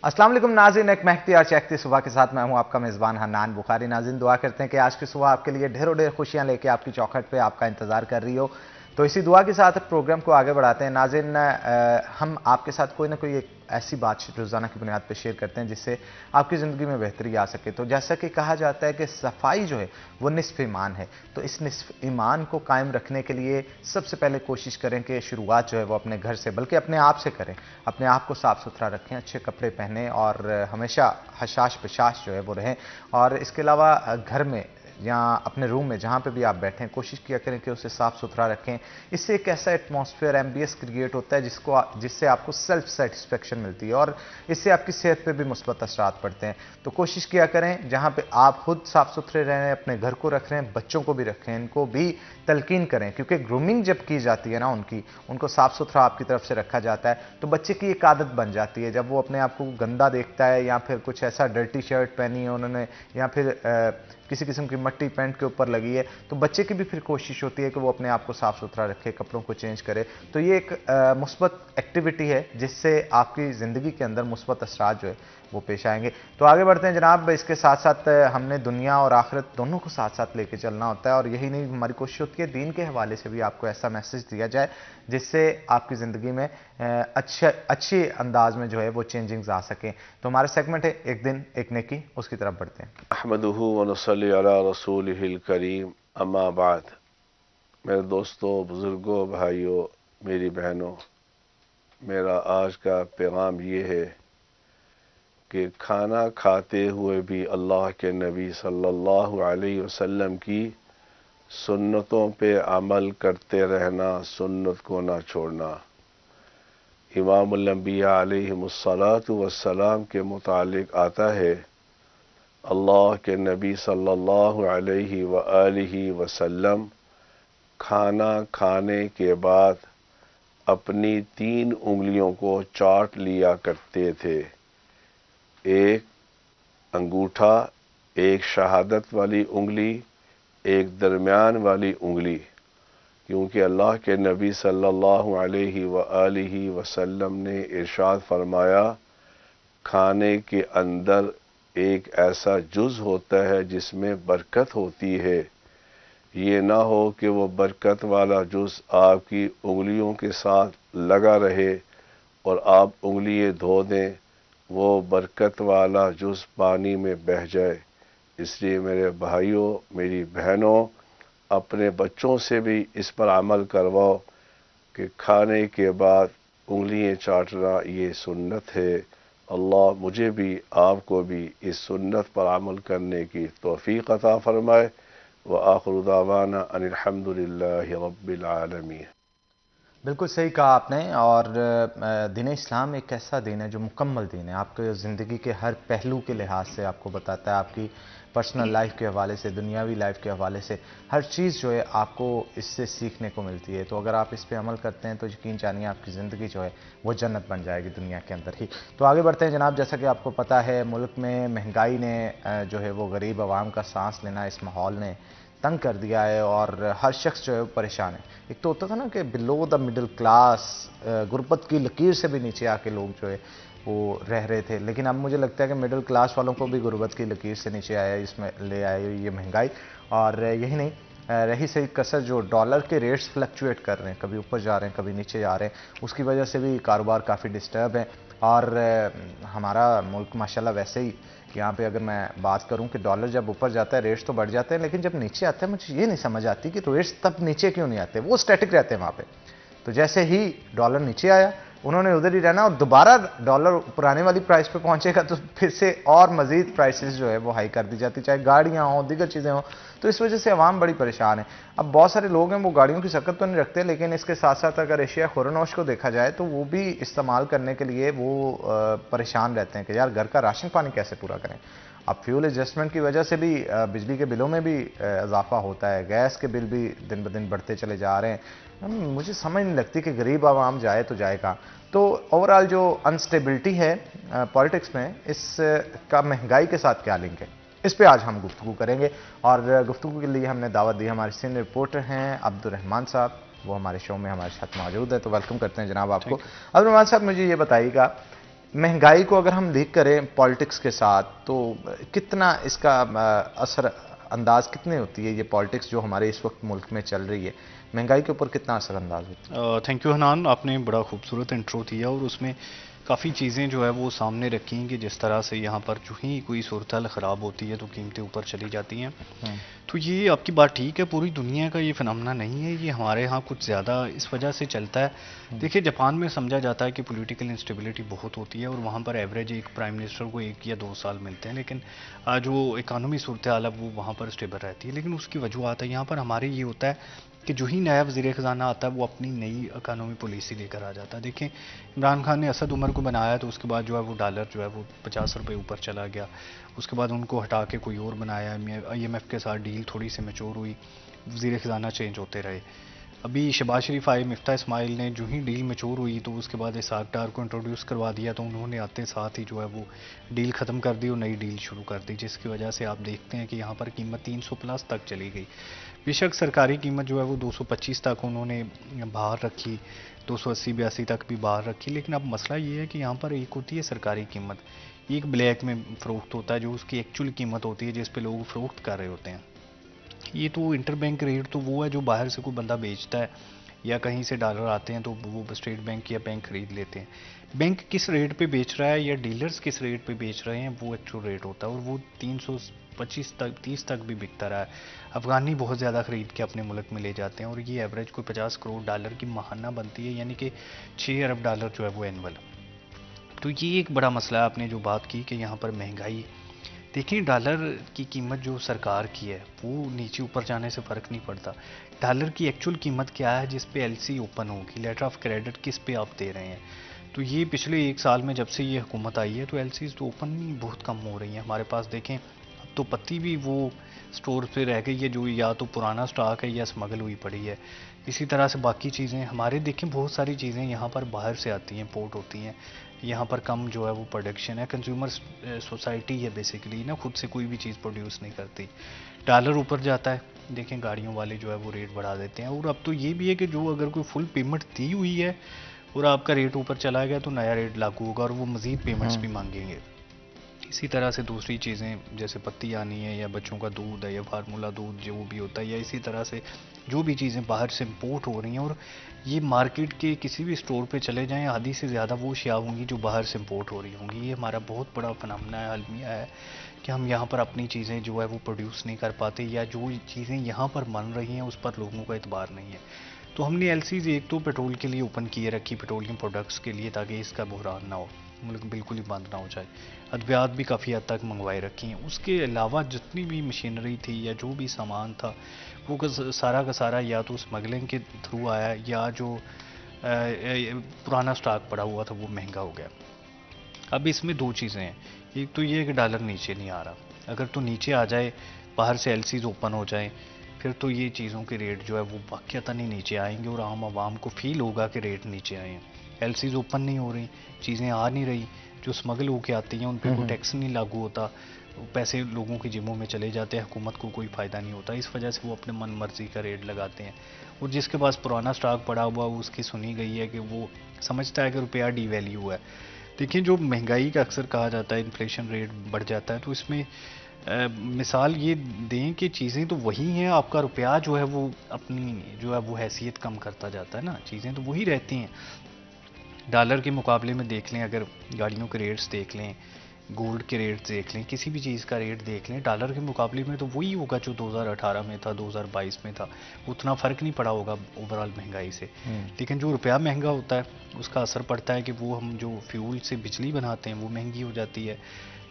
अस्सलाम वालेकुम नाज़रीन, एक महकती और चहकती सुबह के साथ मैं हूं आपका मेज़बान हन्नान बुखारी। नाज़रीन, दुआ करते हैं कि आज की सुबह आपके लिए ढेरों ढेर खुशियां लेके आपकी चौखट पे आपका इंतजार कर रही हो। तो इसी दुआ के साथ प्रोग्राम को आगे बढ़ाते हैं। नाज़रीन, हम आपके साथ कोई ना कोई एक ऐसी बात रोज़ाना की बुनियाद पर शेयर करते हैं जिससे आपकी ज़िंदगी में बेहतरी आ सके। तो जैसा कि कहा जाता है कि सफाई जो है वो निस्फ ईमान है, तो इस निस्फ ईमान को कायम रखने के लिए सबसे पहले कोशिश करें कि शुरुआत जो है वो अपने घर से, बल्कि अपने आप से करें। अपने आप को साफ सुथरा रखें, अच्छे कपड़े पहनें और हमेशा हशाश बशाश जो है वो रहें। और इसके अलावा घर में या अपने रूम में जहाँ पे भी आप बैठें, कोशिश किया करें कि उसे साफ सुथरा रखें। इससे एक ऐसा एटमॉस्फेयर, एम्बियंस क्रिएट होता है जिससे आपको सेल्फ सेटिस्फेक्शन मिलती है और इससे आपकी सेहत पे भी मुस्बत असरात पड़ते हैं। तो कोशिश किया करें जहाँ पे आप खुद साफ सुथरे रहें, अपने घर को रख रहे हैं, बच्चों को भी रखें, इनको भी तलकीन करें, क्योंकि ग्रूमिंग जब की जाती है ना उनको साफ सुथरा आपकी तरफ से रखा जाता है तो बच्चे की एक आदत बन जाती है। जब वो अपने आप को गंदा देखता है या फिर कुछ ऐसा डर्टी शर्ट पहनी है उन्होंने या फिर किसी किस्म की मट्टी पैंट के ऊपर लगी है, तो बच्चे की भी फिर कोशिश होती है कि वो अपने आप को साफ सुथरा रखे, कपड़ों को चेंज करे। तो ये एक मुस्बत एक्टिविटी है जिससे आपकी ज़िंदगी के अंदर मुस्बत असरात जो है वो पेश आएंगे। तो आगे बढ़ते हैं जनाब। इसके साथ साथ हमने दुनिया और आखिरत दोनों को साथ साथ लेके चलना होता है और यही नहीं, हमारी कोशिश होती है दीन के हवाले से भी आपको ऐसा मैसेज दिया जाए जिससे आपकी ज़िंदगी में अच्छे अंदाज में जो है वो चेंजिंग्स आ सकें। तो हमारा सेगमेंट है एक दिन एक नेकी, उसकी तरफ बढ़ते हैं। अहमदुहु व नसल्ली अला रसूलिहिल करीम, अम्मा बाद। मेरे दोस्तों, बुजुर्गों, भाइयों, मेरी बहनों, मेरा आज का पैगाम ये है कि खाना खाते हुए भी अल्लाह के नबी सल्लल्लाहु अलैहि वसल्लम की सुन्नतों पे अमल करते रहना, सुन्नत को ना छोड़ना। इमामुल अंबिया अलैहिमुस्सलातु वस्सलाम के मुतालिक आता है, अल्लाह के नबी सल्लल्लाहु अलैहि व आलिहि वसल्लम खाना खाने के बाद अपनी 3 उंगलियों को चाट लिया करते थे। एक अंगूठा, एक शहादत वाली उंगली, एक दरमियान वाली उंगली, क्योंकि अल्लाह के नबी सल्लल्लाहु अलैहि व आलिहि वसल्लम ने इरशाद फरमाया, खाने के अंदर एक ऐसा जुज़ होता है जिसमें बरकत होती है। ये ना हो कि वो बरकत वाला जुज़ आपकी उंगलियों के साथ लगा रहे और आप उंगलियां धो दें, वो बरकत वाला जुज़ पानी में बह जाए। इसलिए मेरे भाइयों, मेरी बहनों, अपने बच्चों से भी इस पर अमल करवाओ कि खाने के बाद उंगलियां चाटना ये सुन्नत है। अल्लाह मुझे भी आपको भी इस सुन्नत पर अमल करने की तौफीक अता फरमाए। व आखिरु दावाना अनिल हम्दुलिल्लाहि रब्बिल आलमीन। बिल्कुल सही कहा आपने। और दीन इस्लाम एक ऐसा दीन है जो मुकम्मल दीन है, आपके ज़िंदगी के हर पहलू के लिहाज से आपको बताता है, आपकी पर्सनल लाइफ के हवाले से, दुनियावी लाइफ के हवाले से, हर चीज़ जो है आपको इससे सीखने को मिलती है। तो अगर आप इस पर अमल करते हैं तो यकीन जानिए आपकी ज़िंदगी जो है वो जन्नत बन जाएगी दुनिया के अंदर ही। तो आगे बढ़ते हैं जनाब। जैसा कि आपको पता है मुल्क में महंगाई ने जो है वो गरीब आवाम का सांस लेना इस माहौल ने तंग कर दिया है और हर शख्स जो है वो परेशान है। एक तो होता था ना कि बिलो द मिडिल क्लास, गुर्बत की लकीर से भी नीचे आके लोग जो है वो रह रहे थे, लेकिन अब मुझे लगता है कि मिडिल क्लास वालों को भी गुर्बत की लकीर से नीचे आया, इसमें ले आए ये महंगाई। और यही नहीं, रही सही कसर जो डॉलर के रेट्स फ्लक्चुएट कर रहे हैं, कभी ऊपर जा रहे हैं कभी नीचे जा रहे हैं, उसकी वजह से भी कारोबार काफ़ी डिस्टर्ब है। और हमारा मुल्क माशाल्लाह वैसे ही, यहाँ पे अगर मैं बात करूँ कि डॉलर जब ऊपर जाता है रेट्स तो बढ़ जाते हैं, लेकिन जब नीचे आता है मुझे ये नहीं समझ आती कि रेट्स तब नीचे क्यों नहीं आते, वो स्टैटिक रहते हैं वहाँ पे। तो जैसे ही डॉलर नीचे आया उन्होंने उधर ही रहना और दोबारा डॉलर पुराने वाली प्राइस पे पहुंचेगा तो फिर से और मजीद प्राइसेस जो है वो हाई कर दी जाती, चाहे गाड़ियाँ हों, दीगर चीज़ें हों। तो इस वजह से आवाम बड़ी परेशान है। अब बहुत सारे लोग हैं वो गाड़ियों की सकत तो नहीं रखते, लेकिन इसके साथ साथ अगर एशिया खुरनोश को देखा जाए तो वो भी इस्तेमाल करने के लिए वो परेशान रहते हैं कि यार घर का राशन पानी कैसे पूरा करें। अब फ्यूल एडजस्टमेंट की वजह से भी बिजली के बिलों में भी इजाफा होता है, गैस के बिल भी दिन ब दिन बढ़ते चले जा रहे हैं। मुझे समझ नहीं लगती कि गरीब आवाम जाए तो जाए कहाँ। तो ओवरऑल जो अनस्टेबिलिटी है पॉलिटिक्स में, इसका महंगाई के साथ क्या लिंक है, इस पे आज हम गुफ्तगू करेंगे। और गुफ्तगू के लिए हमने दावत दी, हमारे सीनियर रिपोर्टर हैं अब्दुर्रहमान साहब, वो हमारे शो में हमारे साथ मौजूद है। तो वेलकम करते हैं जनाब आपको। अब्दुर्रहमान साहब, मुझे ये बताइएगा महंगाई को अगर हम लिंक करें पॉलिटिक्स के साथ, तो कितना इसका असर अंदाज कितनी होती है, ये पॉलिटिक्स जो हमारे इस वक्त मुल्क में चल रही है, महंगाई के ऊपर कितना असर अंदाज होती है? थैंक यू हनान, आपने बड़ा खूबसूरत इंट्रो दिया और उसमें काफ़ी चीज़ें जो है वो सामने रखी हैं कि जिस तरह से यहाँ पर जो ही कोई सूरत हाल ख़राब होती है तो कीमतें ऊपर चली जाती हैं। तो ये आपकी बात ठीक है, पूरी दुनिया का ये फिनोमेना नहीं है, ये हमारे यहाँ कुछ ज़्यादा इस वजह से चलता है। देखिए, जापान में समझा जाता है कि पॉलिटिकल इंस्टेबिलिटी बहुत होती है और वहाँ पर एवरेज एक प्राइम मिनिस्टर को 1 या 2 साल मिलते हैं, लेकिन जो इकानमी सूरत हाल है वो वहाँ पर स्टेबल रहती है। लेकिन उसकी वजूहत है, यहाँ पर हमारे ये होता है कि जो ही नया वज़ीर ख़ज़ाना आता है वो अपनी नई इकानमी पॉलिसी लेकर आ जाता है। देखें, इमरान खान ने असद उमर को बनाया तो उसके बाद जो है वो डॉलर जो है वो 50 रुपये ऊपर चला गया। उसके बाद उनको हटा के कोई और बनाया, IMF के साथ डील थोड़ी सी मैच्योर हुई, वज़ीर ख़ज़ाना चेंज होते रहे। अभी शहबाज शरीफ आए, मिफ्ता इस्माइल ने जो ही डील मैच्योर हुई तो उसके बाद इसाक डार को इंट्रोड्यूस करवा दिया, तो उन्होंने आते साथ ही जो है वो डील ख़त्म कर दी और नई डील शुरू कर दी, जिसकी वजह से आप देखते हैं कि यहाँ पर कीमत 300 प्लस तक चली गई। बेशक सरकारी कीमत जो है वो 225 तक उन्होंने बाहर रखी, 280-82 तक भी बाहर रखी, लेकिन अब मसला ये है कि यहाँ पर एक होती है सरकारी कीमत, एक ब्लैक में फ़रोख्त होता है जो उसकी एक्चुअल कीमत होती है जिस पे लोग फ़रोख्त कर रहे होते हैं। ये तो इंटरबैंक रेट तो वो है जो बाहर से कोई बंदा बेचता है या कहीं से डॉलर आते हैं तो वो स्टेट बैंक या बैंक खरीद लेते हैं। बैंक किस रेट पे बेच रहा है या डीलर्स किस रेट पे बेच रहे हैं वो एक्चुअल रेट होता है, और वो 325 तक 30 तक भी बिकता रहा है। अफगानी बहुत ज़्यादा ख़रीद के अपने मुल्क में ले जाते हैं और ये एवरेज कोई 50 करोड़ डॉलर की माहाना बनती है, यानी कि 6 अरब डॉलर जो है वो एनुअल। तो ये एक बड़ा मसला है। आपने जो बात की कि यहाँ पर महंगाई, देखिए डॉलर की कीमत जो सरकार की है वो नीचे ऊपर जाने से फ़र्क नहीं पड़ता। डॉलर की एक्चुअल कीमत क्या है जिस पे LC ओपन होगी, लेटर ऑफ क्रेडिट किस पे आप दे रहे हैं। तो ये पिछले 1 साल में जब से ये हुकूमत आई है तो LCs तो ओपन बहुत कम हो रही हैं हमारे पास। देखें, अब तो पत्ती भी वो स्टोर पे रह गई है जो या तो पुराना स्टॉक है या स्मगल हुई पड़ी है। इसी तरह से बाकी चीज़ें हमारे, देखें बहुत सारी चीज़ें यहाँ पर बाहर से आती हैं, पोर्ट होती हैं, यहाँ पर कम जो है वो प्रोडक्शन है। कंज्यूमर सोसाइटी है बेसिकली ना, खुद से कोई भी चीज़ प्रोड्यूस नहीं करती। डॉलर ऊपर जाता है, देखें गाड़ियों वाले जो है वो रेट बढ़ा देते हैं। और अब तो ये भी है कि जो अगर कोई फुल पेमेंट दी हुई है और आपका रेट ऊपर चला गया तो नया रेट लागू होगा और वो मज़ीद पेमेंट्स भी मांगेंगे। इसी तरह से दूसरी चीज़ें जैसे पत्ती आनी है या बच्चों का दूध है या फार्मूला दूध जो भी होता है, या इसी तरह से जो भी चीज़ें बाहर से इम्पोर्ट हो रही हैं, और ये मार्केट के किसी भी स्टोर पे चले जाएं आधी से ज़्यादा वो अशिया होंगी जो बाहर से इम्पोर्ट हो रही होंगी। ये हमारा बहुत बड़ा फिनोमेना है, अलमिया है कि हम यहाँ पर अपनी चीज़ें जो है वो प्रोड्यूस नहीं कर पाते, या जो चीज़ें यहाँ पर बन रही हैं उस पर लोगों का एतबार नहीं है। तो हमने LCs एक तो पेट्रोल के लिए ओपन किए रखी, पेट्रोलियम प्रोडक्ट्स के लिए, ताकि इसका बहरान ना हो, मुल्क बिल्कुल ही बंद ना हो जाए। अद्वियात भी काफ़ी हद तक मंगवाए रखी हैं। उसके अलावा जितनी भी मशीनरी थी या जो भी सामान था वो सारा का सारा या तो स्मगलिंग के थ्रू आया या जो पुराना स्टॉक पड़ा हुआ था वो महंगा हो गया। अब इसमें 2 चीज़ें हैं, एक तो ये है कि डॉलर नीचे नहीं आ रहा, अगर तो नीचे आ जाए, बाहर से LCs ओपन हो जाए, फिर तो ये चीज़ों के रेट जो है वो वाक़ई नहीं नीचे आएंगे और आम आवाम को फील होगा कि रेट नीचे आए हैं। LCs ओपन नहीं हो रही, चीज़ें आ नहीं रही, जो स्मगल होके आती हैं उन पर कोई टैक्स नहीं लागू होता, पैसे लोगों की जेबों में चले जाते हैं, हुकूमत को कोई फ़ायदा नहीं होता। इस वजह से वो अपने मन मर्जी का रेट लगाते हैं, और जिसके पास पुराना स्टॉक पड़ा हुआ उसकी सुनी गई है कि वो समझता है कि रुपया डीवैल्यू है। देखिए, जो महंगाई का अक्सर कहा जाता है इन्फ्लेशन रेट बढ़ जाता है, तो इसमें मिसाल ये दें कि चीज़ें तो वही हैं, आपका रुपया जो है वो अपनी जो है वो हैसियत कम करता जाता है ना, चीज़ें तो वही रहती हैं। डॉलर के मुकाबले में देख लें, अगर गाड़ियों के रेट्स देख लें, गोल्ड के रेट देख लें, किसी भी चीज़ का रेट देख लें, डॉलर के मुकाबले में तो वही होगा जो 2018 में था, 2022 में था, उतना फ़र्क नहीं पड़ा होगा ओवरऑल महंगाई से। लेकिन जो रुपया महंगा होता है उसका असर पड़ता है कि वो हम जो फ्यूल से बिजली बनाते हैं वो महंगी हो जाती है,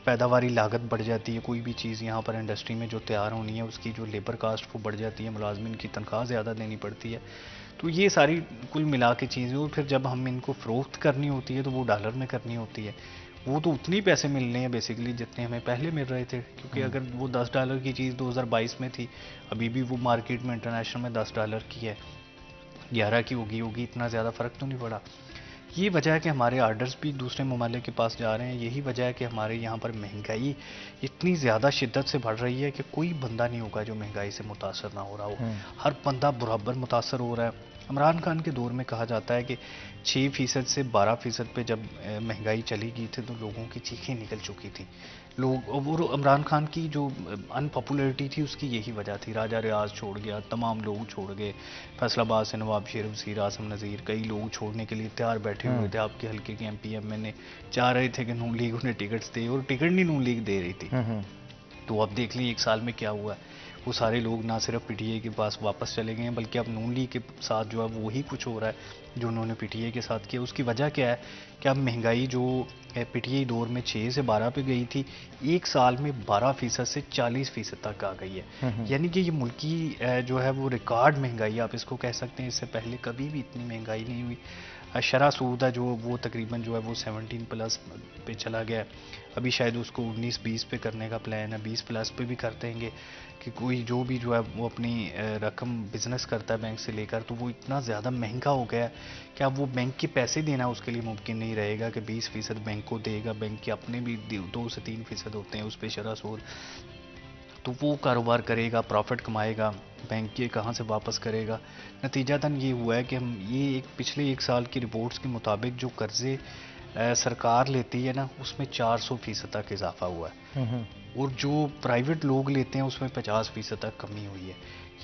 पैदावारी लागत बढ़ जाती है, कोई भी चीज़ यहाँ पर इंडस्ट्री में जो तैयार होनी है उसकी जो लेबर कास्ट वो बढ़ जाती है, मुलाजमिन की तनख्वाह ज़्यादा देनी पड़ती है। तो ये सारी कुल मिला के चीज़ें, और फिर जब हम इनको फ़रोख्त करनी होती है तो वो डॉलर में करनी होती है, वो तो उतने ही पैसे मिलने हैं बेसिकली जितने हमें पहले मिल रहे थे, क्योंकि अगर वो $10 की चीज़ 2022 में थी, अभी भी वो मार्केट में इंटरनेशनल में $10 की है, 11 की होगी, इतना ज़्यादा फ़र्क तो नहीं पड़ा। ये वजह है कि हमारे ऑर्डर्स भी दूसरे ममालिक के पास जा रहे हैं, यही वजह है कि हमारे यहाँ पर महंगाई इतनी ज़्यादा शिद्दत से बढ़ रही है कि कोई बंदा नहीं होगा जो महंगाई से मुतासर ना हो रहा हो, हर बंदा बराबर मुतासर हो रहा है। इमरान खान के दौर में कहा जाता है कि 6% से 12% पे जब महंगाई चली गई थी तो लोगों की चीखें निकल चुकी थी। लोग, और इमरान खान की जो अनपॉपुलरिटी थी उसकी यही वजह थी। राजा रियाज छोड़ गया, तमाम लोग छोड़ गए, फैसलाबाद से नवाब शेर वसीर, आसम नज़ीर, कई लोग छोड़ने के लिए तैयार बैठे हुए थे। आपके हल्के के MP MNA चाह रहे थे कि नून लीग उन्हें टिकट्स दे, और टिकट नहीं नून लीग दे रही थी। तो अब देख लें 1 साल में क्या हुआ। वो सारे लोग ना सिर्फ PTI के पास वापस चले गए हैं, बल्कि अब नून लीग के साथ जो है वही कुछ हो रहा है जो उन्होंने PTI के साथ किया। उसकी वजह क्या है कि अब महंगाई जो PTI दौर में 6 से 12 पे गई थी, 1 साल में 12% से 40% तक आ गई है। यानी कि ये मुल्की जो है वो रिकॉर्ड महंगाई आप इसको कह सकते हैं। इससे पहले कभी भी इतनी महंगाई नहीं हुई। शरह सूद है जो वो तकरीबन जो है वो 17+ पे चला गया। अभी शायद उसको 19-20 पे करने का प्लान है, 20+ पे भी कर देंगे कि कोई जो भी जो है वो अपनी रकम बिजनेस करता है बैंक से लेकर, तो वो इतना ज़्यादा महंगा हो गया है कि अब वो बैंक के पैसे देना उसके लिए मुमकिन नहीं रहेगा कि 20% बैंक को देगा। बैंक के अपने भी 2 से 3% होते हैं उस पर शरह सूद। तो वो कारोबार करेगा, प्रॉफिट कमाएगा, बैंक के कहाँ से वापस करेगा। नतीजातन ये हुआ है कि हम ये पिछले 1 साल की रिपोर्ट्स के मुताबिक जो कर्जे सरकार लेती है ना, उसमें 400% तक इजाफा हुआ है, और जो प्राइवेट लोग लेते हैं उसमें 50% तक कमी हुई है।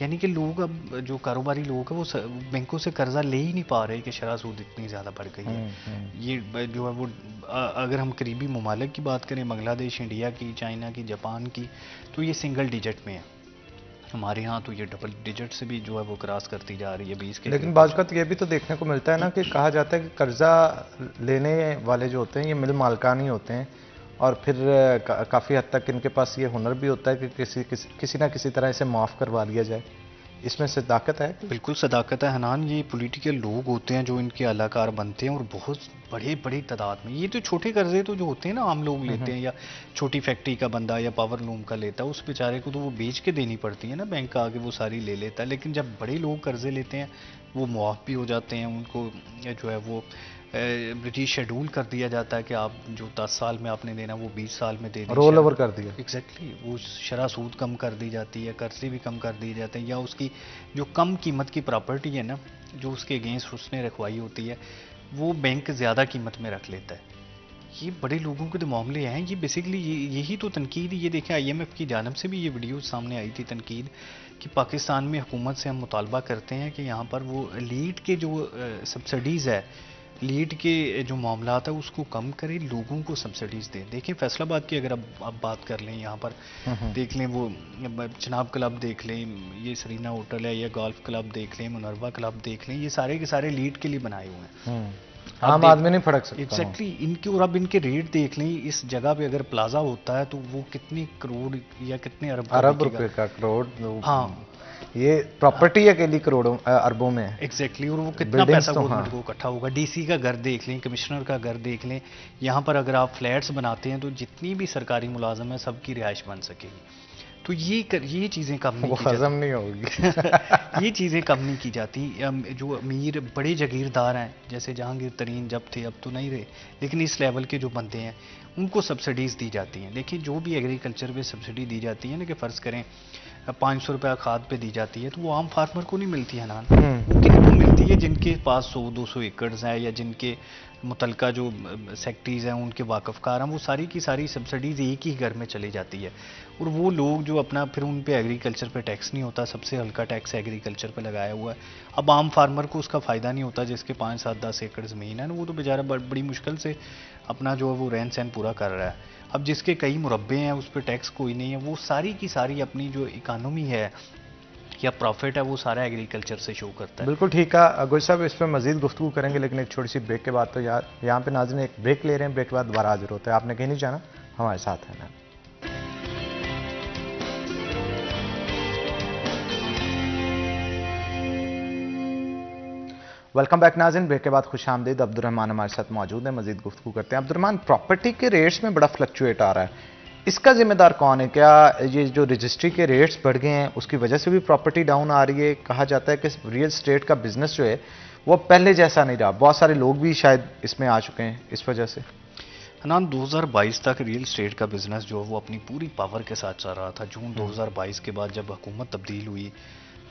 यानी कि लोग, अब जो कारोबारी लोग हैं वो बैंकों से कर्जा ले ही नहीं पा रहे कि शरह सूद इतनी ज़्यादा बढ़ गई है। ये जो है वो अगर हम करीबी ममालिक की बात करें, बांग्लादेश, इंडिया की, चाइना की, जापान की, तो ये सिंगल डिजिट में है। हमारे यहाँ तो ये डबल डिजिट से भी जो है वो क्रॉस करती जा रही है 20 के। लेकिन बाज़ वक़्त ये भी तो देखने को मिलता है ना कि कहा जाता है कि कर्जा लेने वाले जो होते हैं ये मिल मालकान ही होते हैं, और फिर काफ़ी हद तक इनके पास ये हुनर भी होता है कि किसी ना किसी तरह इसे माफ़ करवा लिया जाए। इसमें सदाकत है? बिल्कुल सदाकत है हनान। ये पॉलिटिकल लोग होते हैं जो इनके अलाकार बनते हैं, और बहुत बड़े बड़ी तादाद में। ये तो छोटे कर्जे तो जो होते हैं ना आम लोग लेते हैं, या छोटी फैक्ट्री का बंदा या पावर लूम का लेता है, उस बेचारे को तो वो बेच के देनी पड़ती है ना, बैंक का आगे वो सारी ले लेता है। लेकिन जब बड़े लोग कर्जे लेते हैं वो मुआफ़ भी हो जाते हैं, उनको जो है वो ब्रिटिश शेड्यूल कर दिया जाता है कि आप जो 10 साल में आपने देना वो 20 साल में दे दें। रोल ओवर कर दिया। एग्जैक्टली। वो शरह सूद कम कर दी जाती है, कर्जे भी कम कर दिए जाते हैं, या उसकी जो कम कीमत की प्रॉपर्टी है ना, जो उसके अगेंस्ट उसने रखवाई होती है, वो बैंक ज़्यादा कीमत में रख लेता है। ये बड़े लोगों के जो मामले हैं, ये बेसिकली यही तो तनकीद। ये देखें IMF की जानब से भी ये वीडियो सामने आई थी, तनकीद, कि पाकिस्तान में हुकूमत से हम मुतालबा करते हैं कि यहाँ पर वो लीड के जो सब्सिडीज़ है, लीड के जो मामला है उसको कम करें, लोगों को सब्सिडीज़ दें। देखें फैसलाबाद की अगर अब बात कर लें, यहाँ पर देख लें वो चनाब क्लब देख लें, ये सरीना होटल है, या गोल्फ क्लब देख लें, मुनरवा क्लब देख लें, ये सारे के सारे लीड के लिए बनाए हुए हैं। आम आदमी नहीं फड़क सकता। एग्जैक्टली। इनके, और अब इनके रेट देख लें, इस जगह पे अगर प्लाजा होता है तो वो कितने करोड़ या कितने अरब रुपए का, करोड़। हाँ, ये प्रॉपर्टी अकेली करोड़ों अरबों में है। एग्जैक्टली। और वो कितना पैसा गवर्नमेंट को इकट्ठा होगा। DC का घर देख लें, कमिश्नर का घर देख लें, यहाँ पर अगर आप फ्लैट्स बनाते हैं तो जितनी भी सरकारी मुलाजम है सबकी रिहाइश बन सकेगी। तो ये चीज़ें कम नहीं की हजम नहीं होगी। ये चीज़ें कम नहीं की जाती। जो अमीर बड़े जागीरदार हैं, जैसे जहांगीर तरीन जब थे, अब तो नहीं रहे, लेकिन इस लेवल के जो बंदे हैं उनको सब्सिडीज़ दी जाती हैं। देखिए जो भी एग्रीकल्चर पे सब्सिडी दी जाती है ना, कि फ़र्ज़ करें 500 रुपया खाद पे दी जाती है, तो वो आम फार्मर को नहीं मिलती है ना, वो किनको मिलती है? जिनके पास 100-200 एकड़ हैं, या जिनके मुतलका जो सेक्टरीज़ हैं उनके वाकफ़कार हैं, वो सारी की सारी सब्सिडीज़ एक ही घर में चली जाती है। और वो लोग जो अपना, फिर उन पे एग्रीकल्चर पे टैक्स नहीं होता, सबसे हल्का टैक्स एग्रीकल्चर पे लगाया हुआ है। अब आम फार्मर को उसका फ़ायदा नहीं होता, जिसके 5-7-10 एकड़ ज़मीन है ना, वो तो बेचारा बड़ी मुश्किल से अपना जो है वो रहन सहन पूरा कर रहा है। अब जिसके कई मुरब्बे हैं उस पर टैक्स कोई नहीं है, वो सारी की सारी अपनी जो इकानमी है या प्रॉफिट है वो सारा एग्रीकल्चर से शो करता है। बिल्कुल ठीक है गोई साहब, इस पर मजीद गुफ्तगू करेंगे, लेकिन एक छोटी सी ब्रेक के बाद। तो यार यहाँ पे नाज़रीन एक ब्रेक ले रहे हैं, ब्रेक के बाद दोबारा हाजिर होते हैं। आपने कहीं नहीं जाना, हमारे साथ है ना। वेलकम बैक नाज़रीन, ब्रेक के बाद खुश आमदीद। अब्दुर्रहमान हमारे साथ मौजूद है, मजीद गुफ्तगू करते हैं। अब्दुर्रहमान, प्रॉपर्टी के रेट्स में बड़ा फ्लक्चुएट आ रहा है, इसका जिम्मेदार कौन है? क्या ये जो रजिस्ट्री के रेट्स बढ़ गए हैं उसकी वजह से भी प्रॉपर्टी डाउन आ रही है? कहा जाता है कि रियल एस्टेट का बिजनेस जो है वो पहले जैसा नहीं रहा, बहुत सारे लोग भी शायद इसमें आ चुके हैं इस वजह से। हनान, 2022 तक रियल एस्टेट का बिजनेस जो वो अपनी पूरी पावर के साथ चल रहा था। जून 2022 के बाद जब हुकूमत तब्दील हुई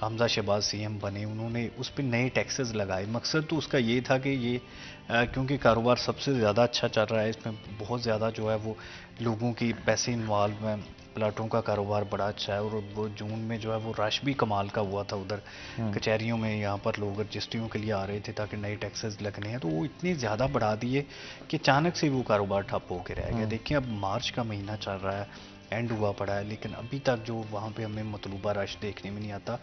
हमजा शहबाज सीएम बने, उन्होंने उस पर नए टैक्सेस लगाए। मकसद तो उसका ये था कि ये क्योंकि कारोबार सबसे ज़्यादा अच्छा चल रहा है, इसमें बहुत ज़्यादा जो है वो लोगों की पैसे इन्वॉल्व हैं, प्लाटों का कारोबार बड़ा अच्छा है, और वो जून में जो है वो रश भी कमाल का हुआ था उधर कचहरियों में। यहाँ पर लोग रजिस्ट्रियों के लिए आ रहे थे ताकि नए टैक्सेस लगने हैं, तो वो इतने ज़्यादा बढ़ा दिए कि अचानक से वो कारोबार ठप होकर रह गया। देखिए अब मार्च का महीना चल रहा है, एंड हुआ पड़ा है, लेकिन अभी तक जो वहाँ पे हमें मतलूबा रश देखने में नहीं आता।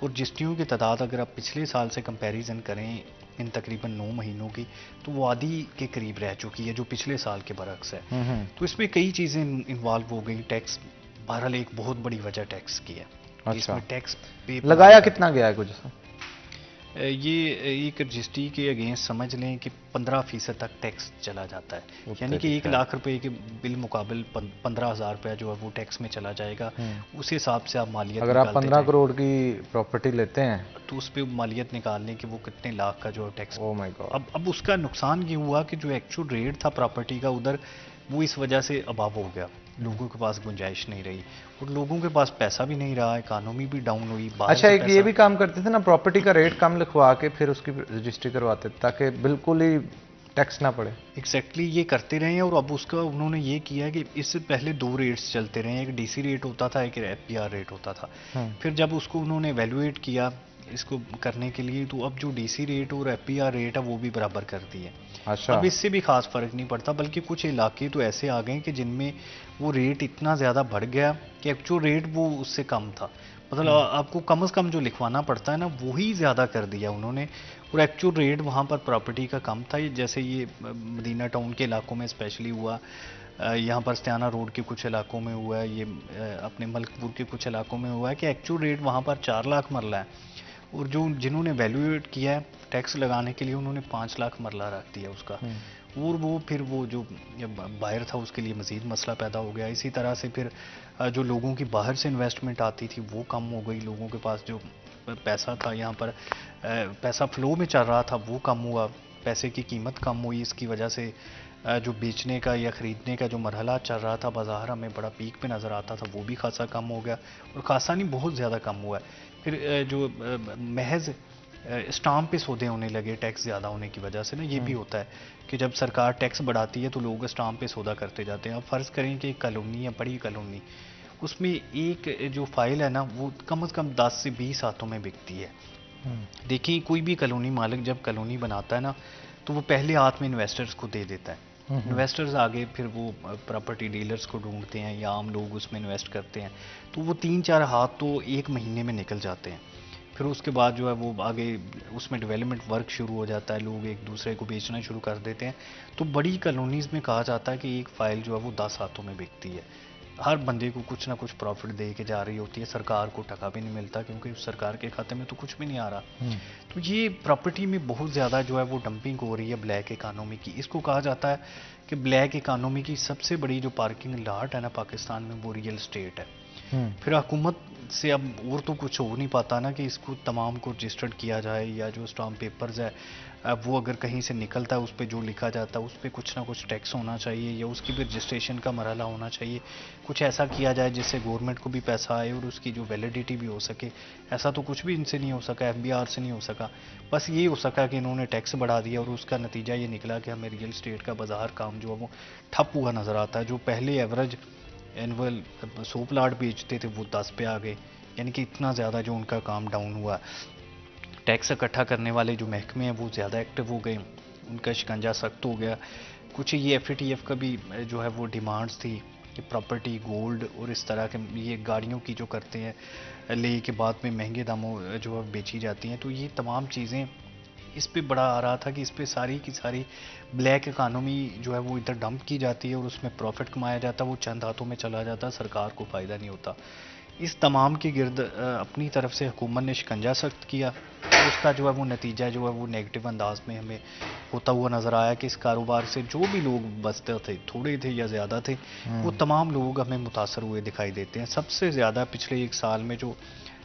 और रजिस्ट्रियों की तादाद अगर आप पिछले साल से कंपैरिजन करें इन तकरीबन 9 महीनों की, तो वो आधी के करीब रह चुकी है, जो पिछले साल के बरक्स है। तो इसमें कई चीज़ें इन्वॉल्व हो गई। टैक्स बहरहाल एक बहुत बड़ी वजह टैक्स की है। अच्छा, इसमें टैक्स पे लगाया कितना गया है कुछ? ये एक रजिस्ट्री के अगेंस्ट समझ लें कि 15% तक टैक्स चला जाता है, यानी कि 1 लाख रुपए के बिल मुकाबिल 15,000 रुपया जो है वो टैक्स में चला जाएगा। उस हिसाब से आप मालियत अगर आप 15 करोड़ की प्रॉपर्टी लेते हैं तो उस पर मालियत निकाल लें कि वो कितने लाख का जो है टैक्स। Oh my God. अब उसका नुकसान ये हुआ कि जो एक्चुअल रेट था प्रॉपर्टी का उधर, वो इस वजह से अभाव हो गया, लोगों के पास गुंजाइश नहीं रही, और लोगों के पास पैसा भी नहीं रहा, इकानमी भी डाउन हुई। अच्छा, एक ये भी काम करते थे ना, प्रॉपर्टी का रेट कम लिखवा के फिर उसकी रजिस्ट्री करवाते थे ताकि बिल्कुल ही टैक्स ना पड़े। एग्जैक्टली ये करते रहे हैं, और अब उसका उन्होंने ये किया कि इससे पहले 2 रेट्स चलते रहे, एक डीसी रेट होता था, एक एफपीआर रेट होता था। फिर जब उसको उन्होंने एवेल्युएट किया इसको करने के लिए, तो अब जो डीसी रेट और एफपीआर रेट है वो भी बराबर कर दिए। अच्छा। अब इससे भी खास फर्क नहीं पड़ता, बल्कि कुछ इलाके तो ऐसे आ गए कि जिनमें वो रेट इतना ज़्यादा बढ़ गया कि एक्चुअल रेट वो उससे कम था। मतलब आपको कम से कम जो लिखवाना पड़ता है ना, वही ज़्यादा कर दिया उन्होंने, और एक्चुअल रेट वहाँ पर प्रॉपर्टी का कम था। जैसे ये मदीना टाउन के इलाकों में स्पेशली हुआ, यहाँ पर स्त्याना रोड के कुछ इलाकों में हुआ है, ये अपने मलकपुर के कुछ इलाकों में हुआ है कि एक्चुअल रेट वहाँ पर 4 लाख मरला है, और जो जिन्होंने वैल्यूएट किया है टैक्स लगाने के लिए उन्होंने 5 लाख मरला रख दिया उसका। और वो फिर वो जो बाहर था उसके लिए मज़ीद मसला पैदा हो गया। इसी तरह से फिर जो लोगों की बाहर से इन्वेस्टमेंट आती थी वो कम हो गई, लोगों के पास जो पैसा था यहाँ पर पैसा फ्लो में चल रहा था वो कम हुआ, पैसे की कीमत कम हुई। इसकी वजह से जो बेचने का या ख़रीदने का जो मरहला चल रहा था बाज़ार हमें बड़ा पीक पे नज़र आता था, वो भी खासा कम हो गया, और खासा नहीं बहुत ज़्यादा कम हुआ है। फिर जो महज स्टाम्प पे सौदे होने लगे टैक्स ज़्यादा होने की वजह से ना, ये भी होता है कि जब सरकार टैक्स बढ़ाती है तो लोग स्टाम्प पे सौदा करते जाते हैं। अब फ़र्ज़ करें कि एक कॉलोनी है, बड़ी कॉलोनी, उसमें एक जो फाइल है ना वो कम से कम 10 से 20 हाथों में बिकती है। देखिए कोई भी कॉलोनी मालिक जब कॉलोनी बनाता है ना, तो वो पहले हाथ में इन्वेस्टर्स को दे देता है। इन्वेस्टर्स आगे फिर वो प्रॉपर्टी डीलर्स को ढूंढते हैं या आम लोग उसमें इन्वेस्ट करते हैं, तो वो 3-4 हाथ तो 1 महीने में निकल जाते हैं। फिर उसके बाद जो है वो आगे उसमें डेवलपमेंट वर्क शुरू हो जाता है, लोग एक दूसरे को बेचना शुरू कर देते हैं। तो बड़ी कॉलोनीज़ में कहा जाता है कि एक फ़ाइल जो है वो 10 हाथों में बिकती है, हर बंदे को कुछ ना कुछ प्रॉफिट दे के जा रही होती है, सरकार को टका भी नहीं मिलता क्योंकि सरकार के खाते में तो कुछ भी नहीं आ रहा। तो ये प्रॉपर्टी में बहुत ज़्यादा जो है वो डंपिंग हो रही है ब्लैक इकानमी की। इसको कहा जाता है कि ब्लैक इकानमी की सबसे बड़ी जो पार्किंग लॉट है ना पाकिस्तान में, वो रियल एस्टेट है। फिर हुकूमत से अब और तो कुछ हो नहीं पाता ना कि इसको तमाम को रजिस्टर्ड किया जाए, या जो स्टाम्प पेपर्स है वो अगर कहीं से निकलता है उस पर जो लिखा जाता है उस पर कुछ ना कुछ टैक्स होना चाहिए, या उसकी भी रजिस्ट्रेशन का मरहला होना चाहिए। कुछ ऐसा किया जाए जिससे गवर्नमेंट को भी पैसा आए और उसकी जो वैलिडिटी भी हो सके। ऐसा तो कुछ भी इनसे नहीं हो सका, एफबीआर से नहीं हो सका। बस ये हो सका कि इन्होंने टैक्स बढ़ा दिया और उसका नतीजा ये निकला कि हमें रियल एस्टेट का बाजार काम जो है वो ठप हुआ नज़र आता है। जो पहले एवरेज एनुअल 100 प्लाट बेचते थे वो 10 पे आ गए, यानी कि इतना ज़्यादा जो उनका काम डाउन हुआ। टैक्स इकट्ठा करने वाले जो महकमे हैं वो ज़्यादा एक्टिव हो गए, उनका शिकंजा सख्त हो गया। कुछ ये एफएटीएफ का भी जो है वो डिमांड्स थी कि प्रॉपर्टी, गोल्ड और इस तरह के ये गाड़ियों की जो करते हैं ले के बाद में महंगे दामों जो है बेची जाती हैं। तो ये तमाम चीज़ें इस पे बड़ा आ रहा था कि इस पे सारी की सारी ब्लैक इकानमी जो है वो इधर डंप की जाती है और उसमें प्रॉफिट कमाया जाता है, वो चंद हाथों में चला जाता है, सरकार को फ़ायदा नहीं होता। इस तमाम के गिर्द अपनी तरफ से हुकूमत ने शिकंजा सख्त किया, और उसका जो है वो नतीजा जो है वो नेगेटिव अंदाज में हमें होता हुआ नज़र आया कि इस कारोबार से जो भी लोग बचते थे, थोड़े थे या ज़्यादा थे, वो तमाम लोग हमें मुतासर हुए दिखाई देते हैं। सबसे ज़्यादा पिछले 1 साल में जो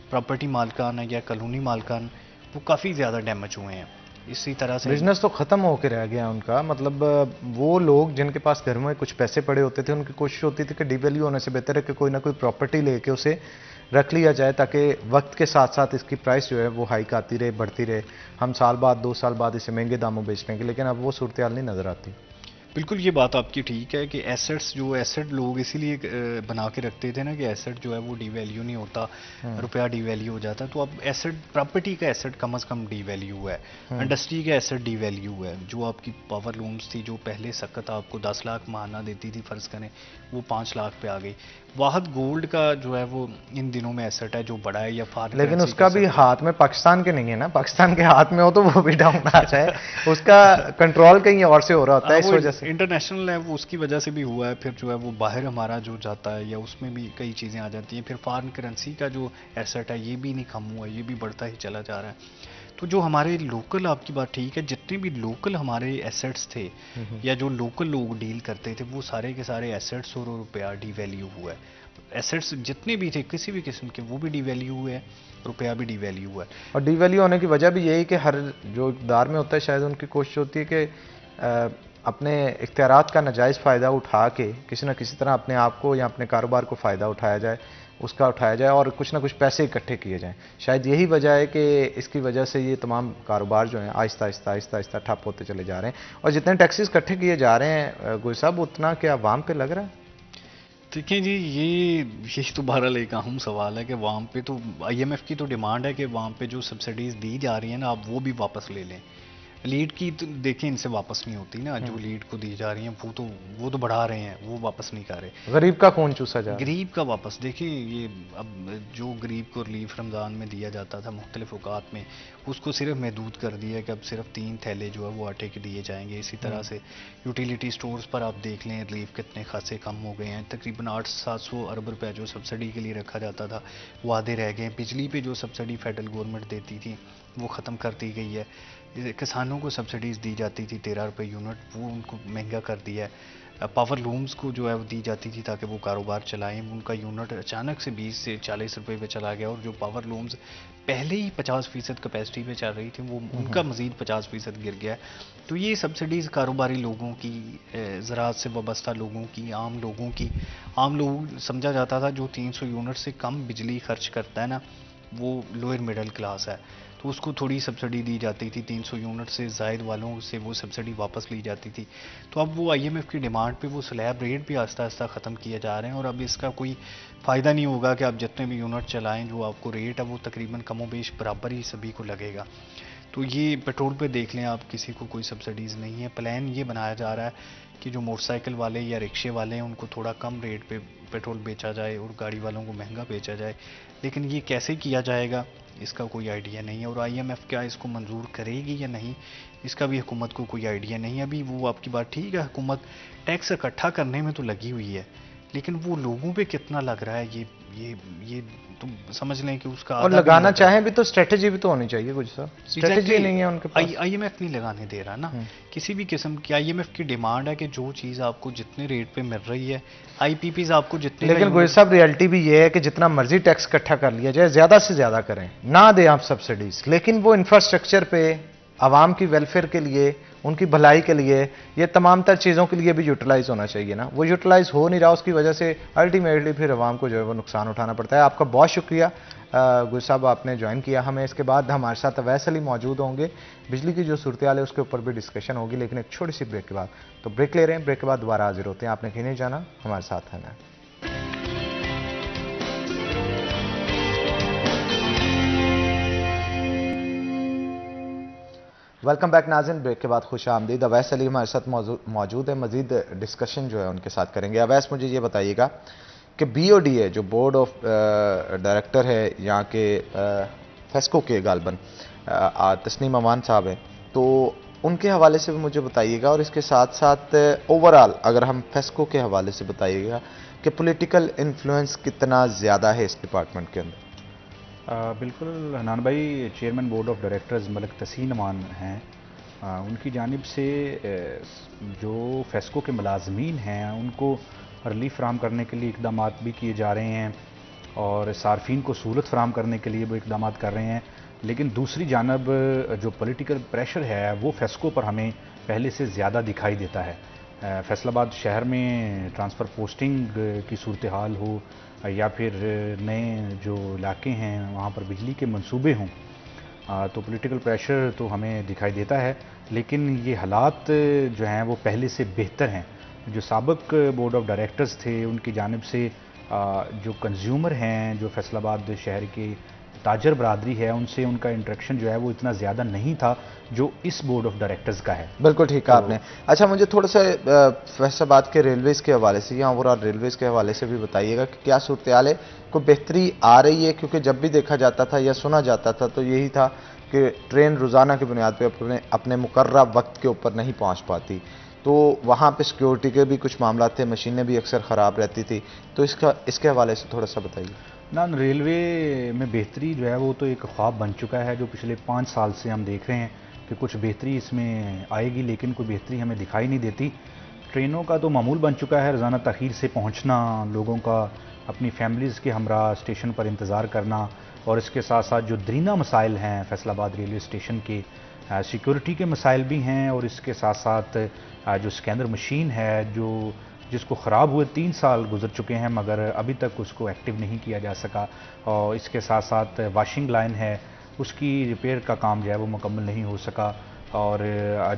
प्रॉपर्टी मालिकान है या कॉलोनी मालिकान, वो काफ़ी ज़्यादा डैमेज हुए हैं। इसी तरह से बिजनेस तो खत्म होकर रह गया उनका। मतलब वो लोग जिनके पास घर में कुछ पैसे पड़े होते थे, उनकी कोशिश होती थी कि डिवैल्यू होने से बेहतर है कि कोई ना कोई प्रॉपर्टी लेके उसे रख लिया जाए, ताकि वक्त के साथ साथ इसकी प्राइस जो है वो हाइक आती रहे, बढ़ती रहे, हम साल बाद 2 साल बाद इसे महंगे दामों बेच लेंगे। लेकिन अब वो सूरत हाल नहीं नजर आती। बिल्कुल ये बात आपकी ठीक है कि एसेट्स जो एसेट लोग इसीलिए बना के रखते थे ना कि एसेट जो है वो डीवैल्यू नहीं होता, रुपया डीवैल्यू हो जाता है। तो अब एसेट, प्रॉपर्टी का एसेट कम से कम डीवैल्यू है, इंडस्ट्री का एसेट डीवैल्यू है। जो आपकी पावर लूम्स थी जो पहले सख्त आपको 10 लाख माहाना देती थी फ़र्ज़ करें, वो 5 लाख पे आ गई। वाहद गोल्ड का जो है वो इन दिनों में एसेट है जो बड़ा है या फॉरेन, लेकिन उसका भी हाथ में पाकिस्तान के नहीं है ना, पाकिस्तान के हाथ में हो तो वो भी डाउन आ जाए, उसका कंट्रोल कहीं और से हो रहा होता है, इस वजह से इंटरनेशनल है वो, उसकी वजह से भी हुआ है। फिर जो है वो बाहर हमारा जो जाता है या उसमें भी कई चीज़ें आ जाती हैं। फिर फॉरेन करेंसी का जो एसेट है ये भी नहीं कम हुआ, ये भी बढ़ता ही चला जा रहा है। तो जो हमारे लोकल, आपकी बात ठीक है, जितने भी लोकल हमारे एसेट्स थे या जो लोकल लोग डील करते थे वो सारे के सारे एसेट्स और रुपया डीवैल्यू हुआ है। एसेट्स जितने भी थे किसी भी किस्म के वो भी डीवैल्यू हुए हैं, रुपया भी डीवैल्यू हुआ है। और डीवैल्यू होने की वजह भी यही कि हर जो इक़्तिदार में होता है शायद उनकी कोशिश होती है कि अपने इख्तियारात का नाजायज़ फ़ायदा उठा के किसी न किसी तरह अपने आप को या अपने कारोबार को फ़ायदा उठाया जाए, उसका उठाया जाए और कुछ ना कुछ पैसे इकट्ठे किए जाएं। शायद यही वजह है कि इसकी वजह से ये तमाम कारोबार जो हैं आहिस्ता आहिस्ता आहिस्ता आहिस्ता ठप होते चले जा रहे हैं। और जितने टैक्सेस इकट्ठे किए जा रहे हैं गोई साहब, उतना क्या अवाम पे लग रहा है? देखिए जी, ये तो बहरहाल एक अहम सवाल है कि वहाँ पे तो आईएमएफ की तो डिमांड है कि वहाँ पे जो सब्सिडीज़ दी जा रही हैं ना, आप वो भी वापस ले लें। लीड की तो देखें इनसे वापस नहीं होती ना, जो लीड को दी जा रही हैं वो तो बढ़ा रहे हैं, वो वापस नहीं कर रहे। गरीब का खून चूसा जा रहा है। गरीब का वापस देखिए, ये अब जो गरीब को रिलीफ रमज़ान में दिया जाता था मुख्तलिफ औकात में, उसको सिर्फ महदूद कर दिया है कि अब सिर्फ 3 थैले जो है वो आटे के दिए जाएंगे। इसी तरह से यूटिलिटी स्टोर्स पर आप देख लें रिलीफ कितने खासे कम हो गए हैं। तकरीबन 800-700 अरब रुपया जो सब्सिडी के लिए रखा जाता था वो आधे रह गए। बिजली पे जो सब्सिडी फेडरल गवर्नमेंट देती थी वो ख़त्म कर दी गई है। किसानों को सब्सिडीज़ दी जाती थी 13 रुपये यूनिट, वो उनको महंगा कर दिया है। पावर लूम्स को जो है वो दी जाती थी ताकि वो कारोबार चलाएं, उनका यूनिट अचानक से 20 से 40 रुपये पे चला गया। और जो पावर लूम्स पहले ही 50% कैपेसिटी पे चल रही थी वो उनका मज़ीद 50% गिर गया है। तो ये सब्सिडीज़ कारोबारी लोगों की, ज़राअत से वाबस्ता लोगों की, आम लोगों की, आम लोग समझा जाता था जो 300 यूनिट से कम बिजली खर्च करता है ना, वो लोअर मिडिल क्लास है, तो उसको थोड़ी सब्सिडी दी जाती थी। 300 यूनिट से ज़ायद वालों से वो सब्सिडी वापस ली जाती थी। तो अब वो आईएमएफ की डिमांड पे वो स्लैब रेट भी आहिस्ता आहिस्ता ख़त्म किए जा रहे हैं। और अब इसका कोई फ़ायदा नहीं होगा कि आप जितने भी यूनिट चलाएं, जो आपको रेट है वो तकरीबन कमोबेश बराबर ही सभी को लगेगा। तो ये पेट्रोल पे देख लें आप, किसी को कोई सब्सिडीज़ नहीं है। प्लान ये बनाया जा रहा है कि जो मोटरसाइकिल वाले या रिक्शे वाले हैं उनको थोड़ा कम रेट पे पेट्रोल बेचा जाए और गाड़ी वालों को महंगा बेचा जाए। लेकिन ये कैसे किया जाएगा इसका कोई आइडिया नहीं है। और आईएमएफ क्या इसको मंजूर करेगी या नहीं, इसका भी हुकूमत को कोई आइडिया नहीं है। अभी वो आपकी बात ठीक है, हुकूमत टैक्स इकट्ठा करने में तो लगी हुई है, लेकिन वो लोगों पे कितना लग रहा है ये तो समझ लें कि उसका और लगाना चाहें भी तो स्ट्रेटजी भी तो होनी चाहिए कुछ सर। स्ट्रेटजी नहीं है उनके पास। आईएमएफ नहीं लगाने दे रहा ना किसी भी किस्म की। आईएमएफ की डिमांड है कि जो चीज़ आपको जितने रेट पे मिल रही है, आईपीपीज आपको जितने, लेकिन गोयल साहब रियलिटी भी ये है कि जितना मर्जी टैक्स इकट्ठा कर लिया जाए, ज्यादा से ज्यादा करें, ना दें आप सब्सिडीज, लेकिन वो इंफ्रास्ट्रक्चर पे, आवाम की वेलफेयर के लिए, उनकी भलाई के लिए, ये तमाम तर चीज़ों के लिए भी यूटिलाइज होना चाहिए ना। वो यूटिलाइज हो नहीं रहा, उसकी वजह से अल्टीमेटली फिर आवाम को जो है वो नुकसान उठाना पड़ता है। आपका बहुत शुक्रिया गुल साहब, आपने ज्वाइन किया हमें। इसके बाद हमारे साथ अवैस अली मौजूद होंगे, बिजली की जो सूरत हाल है उसके ऊपर भी डिस्कशन होगी, लेकिन एक छोटी सी ब्रेक के बाद। तो ब्रेक ले रहे हैं, ब्रेक के बाद दोबारा हाजिर होते हैं। आपने कहीं नहीं जाना, हमारे साथ है ना। वेलकम बैक नाज़रीन, ब्रेक के बाद खुश आमदीद। अवैस अली हमारे साथ मौजूद है, मजीद डिस्कशन जो है उनके साथ करेंगे। अवैस, मुझे ये बताइएगा कि BODA जो बोर्ड ऑफ डायरेक्टर है यहाँ के फेस्को के गालबन तस्नीम अमान साहब हैं, तो उनके हवाले से भी मुझे बताइएगा। और इसके साथ साथ ओवरऑल अगर हम फेस्को के हवाले से बताइएगा कि पॉलिटिकल इन्फ्लुएंस कितना ज़्यादा है इस डिपार्टमेंट के अंदर। बिल्कुल हनान भाई, chairman board of directors Malik Taseen Aman हैं, उनकी जानिब से जो फेस्को के मुलाजमीन हैं उनको रिलीफ फराहम करने के लिए इकदाम भी किए जा रहे हैं और सार्फिन को सहूलत फराहम करने के लिए वो इकदाम कर रहे हैं। लेकिन दूसरी जानब जो पॉलिटिकल प्रेशर है वो फेस्को पर हमें पहले से ज़्यादा दिखाई देता है। फैसलाबाद शहर में ट्रांसफ़र पोस्टिंग की सूरत हाल हो या फिर नए जो इलाके हैं वहाँ पर बिजली के मंसूबे हों, तो पॉलिटिकल प्रेशर तो हमें दिखाई देता है, लेकिन ये हालात जो हैं वो पहले से बेहतर हैं। जो साबिक बोर्ड ऑफ डायरेक्टर्स थे उनकी जानिब से जो कंज्यूमर हैं, जो फैसलाबाद शहर के ताजर बरादरी है, उनसे उनका इंटरेक्शन जो है वो इतना ज़्यादा नहीं था जो इस बोर्ड ऑफ डायरेक्टर्स का है। बिल्कुल ठीक कहा आपने। अच्छा, मुझे थोड़ा सा फैसलाबाद के रेलवेज़ के हवाले से या ओवरऑल रेलवेज़ के हवाले से भी बताइएगा कि क्या सूरत हाल है, कोई बेहतरी आ रही है? क्योंकि जब भी देखा जाता था या सुना जाता था तो यही था कि ट्रेन रोज़ाना की बुनियाद पर अपने मुकर्रर वक्त के ऊपर नहीं पहुँच पाती, तो वहाँ पे सिक्योरिटी के भी कुछ मामला थे, मशीनें भी अक्सर ख़राब रहती थी, तो इसके हवाले से थोड़ा सा बताइए। रेलवे में बेहतरी जो है वो तो एक ख्वाब बन चुका है, जो पिछले 5 साल से हम देख रहे हैं कि कुछ बेहतरी इसमें आएगी, लेकिन कोई बेहतरी हमें दिखाई नहीं देती। ट्रेनों का तो मामूल बन चुका है रोज़ाना तख़ीर से पहुंचना, लोगों का अपनी फैमिलीज़ के हमरा स्टेशन पर इंतज़ार करना, और इसके साथ साथ जो दरीना मसाइल हैं फैसलाबाद रेलवे स्टेशन के, सिक्योरिटी के मसाइल भी हैं, और इसके साथ साथ जो स्कैनर मशीन है जो जिसको ख़राब हुए 3 साल गुजर चुके हैं मगर अभी तक उसको एक्टिव नहीं किया जा सका, और इसके साथ साथ वाशिंग लाइन है उसकी रिपेयर का काम जो है वो मुकम्मल नहीं हो सका, और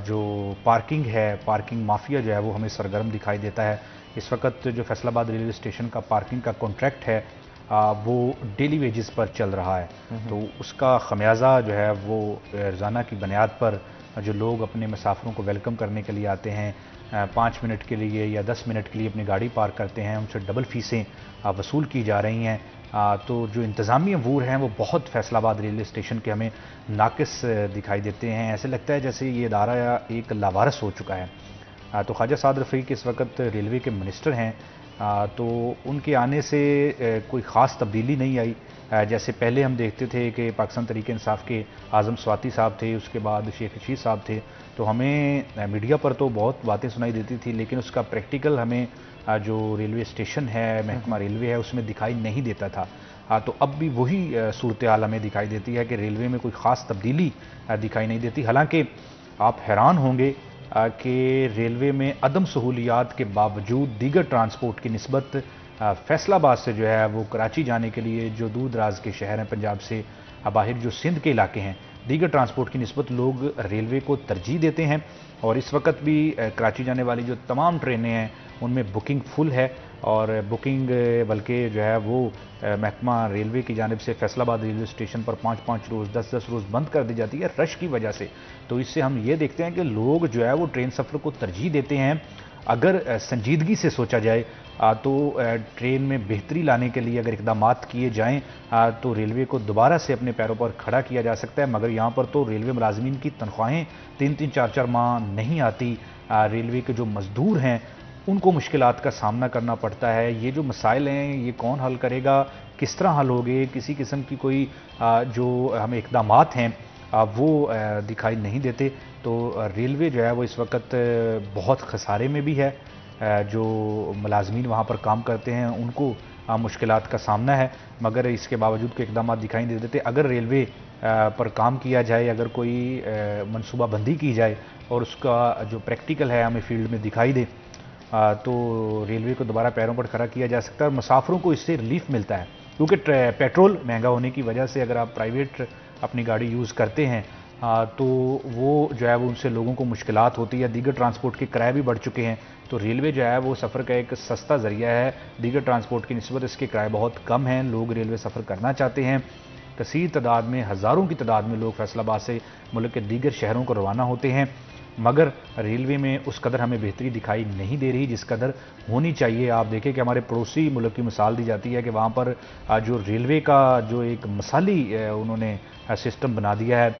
जो पार्किंग है, पार्किंग माफिया जो है वो हमें सरगर्म दिखाई देता है। इस वक्त जो फैसलाबाद रेलवे स्टेशन का पार्किंग का कॉन्ट्रैक्ट है वो डेली वेजेस पर चल रहा है, तो उसका खमियाजा जो है वो रोज़ाना की बुनियाद पर जो लोग अपने मुसाफिरों को वेलकम करने के लिए आते हैं, 5 मिनट के लिए या 10 मिनट के लिए अपनी गाड़ी पार्क करते हैं, उनसे डबल फीसें वसूल की जा रही हैं। तो जो इंतज़ामी अमूर हैं वो बहुत फैसलाबाद रेलवे स्टेशन के हमें नाक़िस दिखाई देते हैं। ऐसे लगता है जैसे ये इदारा एक लावारिस हो चुका है। तो ख्वाजा साद रफ़ीक इस वक्त रेलवे के मिनिस्टर हैं, तो उनके आने से कोई ख़ास तब्दीली नहीं आई। जैसे पहले हम देखते थे कि पाकिस्तान तहरीक-ए-इंसाफ के आज़म स्वाति साहब थे, उसके बाद शेख रशीद साहब थे, तो हमें मीडिया पर तो बहुत बातें सुनाई देती थी, लेकिन उसका प्रैक्टिकल हमें जो रेलवे स्टेशन है, महकमा रेलवे है, उसमें दिखाई नहीं देता था। तो अब भी वही सूरत हाल हमें दिखाई देती है कि रेलवे में कोई ख़ास तब्दीली दिखाई नहीं देती। हालांकि आप हैरान होंगे कि रेलवे में अदम सहूलियात के बावजूद दीगर ट्रांसपोर्ट की निस्बत फैसलाबाद से जो है वो कराची जाने के लिए, जो दूर दराज के शहर हैं पंजाब से बाहर जो सिंध के इलाके हैं, दीगर ट्रांसपोर्ट की निस्बत लोग रेलवे को तरजीह देते हैं। और इस वक्त भी कराची जाने वाली जो तमाम ट्रेनें हैं उनमें बुकिंग फुल है, और बुकिंग बल्कि जो है वो महकमा रेलवे की जानिब से फैसलाबाद रेलवे स्टेशन पर 5-5 रोज़ 10-10 रोज़ बंद कर दी जाती है रश की वजह से। तो इससे हम ये देखते हैं कि लोग जो है वो ट्रेन सफ़र को तरजीह देते हैं। अगर संजीदगी से सोचा जाए तो ट्रेन में बेहतरी लाने के लिए अगर इक़दामात किए जाएँ तो रेलवे को दोबारा से अपने पैरों पर खड़ा किया जा सकता है। मगर यहाँ पर तो रेलवे मुलाज़मीन की तनख्वाहें 3-3 4-4 माह नहीं आती। रेलवे के जो मज़दूर हैं उनको मुश्किलात का सामना करना पड़ता है। ये जो मसाइल हैं ये कौन हल करेगा, किस तरह हल होंगे, किसी किस्म की कोई जो हमें इक़दामात हैं वो दिखाई नहीं देते। तो रेलवे जो है वो इस वक्त बहुत खसारे में भी है। जो मुलाज़मीन वहाँ पर काम करते हैं उनको मुश्किलात का सामना है, मगर इसके बावजूद कोई इक़दामात दिखाई नहीं देते। अगर रेलवे पर काम किया जाए, अगर कोई मनसूबा बंदी की जाए और उसका जो प्रैक्टिकल है हमें फील्ड में दिखाई दे, तो रेलवे को दोबारा पैरों पर खड़ा किया जा सकता है और मुसाफिरों को इससे रिलीफ मिलता है। क्योंकि पेट्रोल महंगा होने की वजह से अगर आप प्राइवेट अपनी गाड़ी यूज़ करते हैं तो वो जो है वो उनसे लोगों को मुश्किलात होती है। दीगर ट्रांसपोर्ट के किराए भी बढ़ चुके हैं, तो रेलवे जो है वो सफ़र का एक सस्ता ज़रिया है। दीगर ट्रांसपोर्ट की निस्बत इसके किराए बहुत कम हैं, लोग रेलवे सफ़र करना चाहते हैं। कसीर तादाद में, हज़ारों की तादाद में लोग फैसलाबाद से मुल्क के दीगर शहरों को रवाना होते हैं, मगर रेलवे में उस कदर हमें बेहतरी दिखाई नहीं दे रही जिस कदर होनी चाहिए। आप देखें कि हमारे पड़ोसी मुल्क की मिसाल दी जाती है कि वहाँ पर जो रेलवे का जो एक मसाली उन्होंने सिस्टम बना दिया है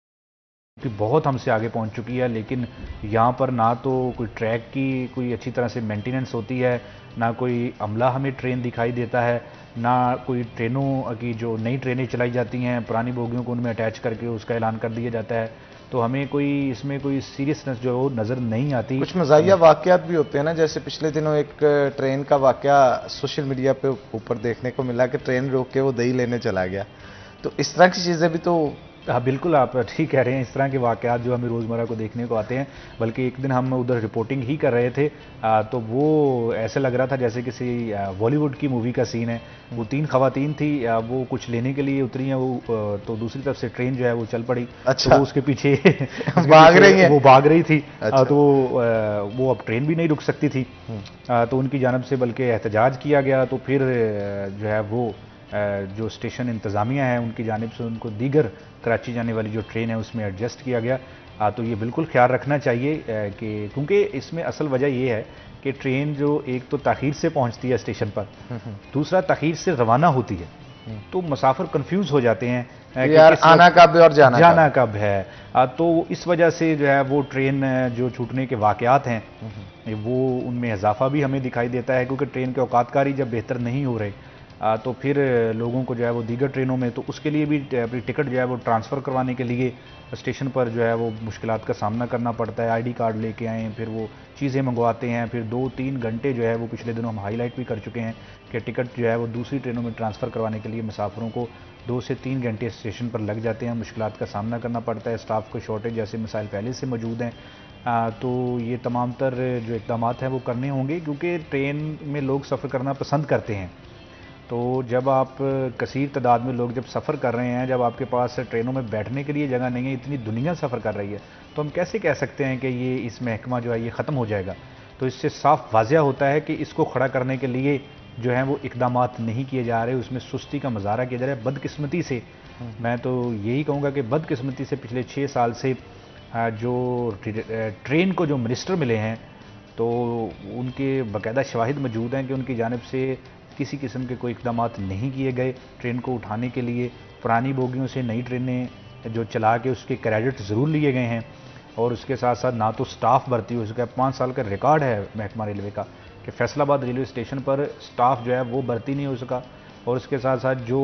कि बहुत हमसे आगे पहुंच चुकी है, लेकिन यहाँ पर ना तो कोई ट्रैक की कोई अच्छी तरह से मेंटेनेंस होती है, ना कोई अमला हमें ट्रेन दिखाई देता है, ना कोई ट्रेनों की जो नई ट्रेनें चलाई जाती हैं पुरानी बोगियों को उनमें अटैच करके उसका ऐलान कर दिया जाता है। तो हमें कोई इसमें कोई सीरियसनेस जो है नज़र नहीं आती। कुछ मज़ाहिया वाक़यात भी होते हैं ना, जैसे पिछले दिनों एक ट्रेन का वाक़या सोशल मीडिया पे ऊपर देखने को मिला कि ट्रेन रोक के वो दही लेने चला गया। तो इस तरह की चीज़ें भी तो हाँ बिल्कुल, आप ठीक कह रहे हैं। इस तरह के वाक़यात जो हमें रोज़मर्रा को देखने को आते हैं, बल्कि एक दिन हम उधर रिपोर्टिंग ही कर रहे थे, तो वो ऐसे लग रहा था जैसे किसी बॉलीवुड की मूवी का सीन है। वो 3 ख़वातीन थी, वो कुछ लेने के लिए उतरी हैं, वो तो दूसरी तरफ से ट्रेन जो है वो चल पड़ी। अच्छा। तो वो उसके पीछे भाग रही हैं। वो भाग रही थी। अच्छा। तो वो अब ट्रेन भी नहीं रुक सकती थी, तो उनकी जानिब से बल्कि एहतजाज किया गया। तो फिर जो है वो जो स्टेशन इंतज़ामिया है उनकी जानिब से उनको दीगर कराची जाने वाली जो ट्रेन है उसमें एडजस्ट किया गया। तो ये बिल्कुल ख्याल रखना चाहिए कि क्योंकि इसमें असल वजह ये है कि ट्रेन जो एक तो ताख़ीर से पहुंचती है स्टेशन पर, दूसरा ताख़ीर से रवाना होती है, तो मुसाफिर कंफ्यूज हो जाते हैं कि यार आना कब है और जाना कब है। तो इस वजह से जो है वो ट्रेन जो छूटने के वाक़यात हैं वो उनमें इजाफा भी हमें दिखाई देता है, क्योंकि ट्रेन के औकातकारी जब बेहतर नहीं हो रहे तो फिर लोगों को जो है वो दीगर ट्रेनों में, तो उसके लिए भी अपनी टिकट जो है वो ट्रांसफ़र करवाने के लिए स्टेशन पर जो है वो मुश्किलात का सामना करना पड़ता है। आईडी कार्ड लेके आएँ, फिर वो चीज़ें मंगवाते हैं, फिर 2-3 घंटे जो है वो पिछले दिनों हम हाईलाइट भी कर चुके हैं कि टिकट जो है वो दूसरी ट्रेनों में ट्रांसफ़र करवाने के लिए मुसाफिरों को 2 से 3 घंटे स्टेशन पर लग जाते हैं, मुश्किलात का सामना करना पड़ता है। स्टाफ को शॉर्टेज जैसे मसाइल पहले से मौजूद हैं। तो ये तमाम तर जो इक़दाम हैं वो करने होंगे, क्योंकि ट्रेन में लोग सफ़र करना पसंद करते हैं। तो जब आप कसीर तादाद में लोग जब सफ़र कर रहे हैं, जब आपके पास ट्रेनों में बैठने के लिए जगह नहीं है, इतनी दुनिया सफ़र कर रही है, तो हम कैसे कह सकते हैं कि ये इस महकमा जो है ये ख़त्म हो जाएगा। तो इससे साफ वाज़िया होता है कि इसको खड़ा करने के लिए जो है वो इक़दामात नहीं किए जा रहे, उसमें सुस्ती का मुज़ाहरा किया जा रहा है। बदकिस्मती से मैं तो यही कहूँगा कि बदकिस्मती से पिछले 6 साल से जो ट्रेन को जो मिनिस्टर मिले हैं, तो उनके बाकायदा शवाहिद मौजूद हैं कि उनकी जानिब से किसी किस्म के कोई इक़दामात नहीं किए गए ट्रेन को उठाने के लिए। पुरानी बोगियों से नई ट्रेनें जो चला के उसके क्रेडिट ज़रूर लिए गए हैं, और उसके साथ साथ ना तो स्टाफ भर्ती हो सका। 5 साल का रिकॉर्ड है महकमा रेलवे का कि फैसलाबाद रेलवे स्टेशन पर स्टाफ जो है वो भर्ती नहीं हो सका। और उसके साथ साथ जो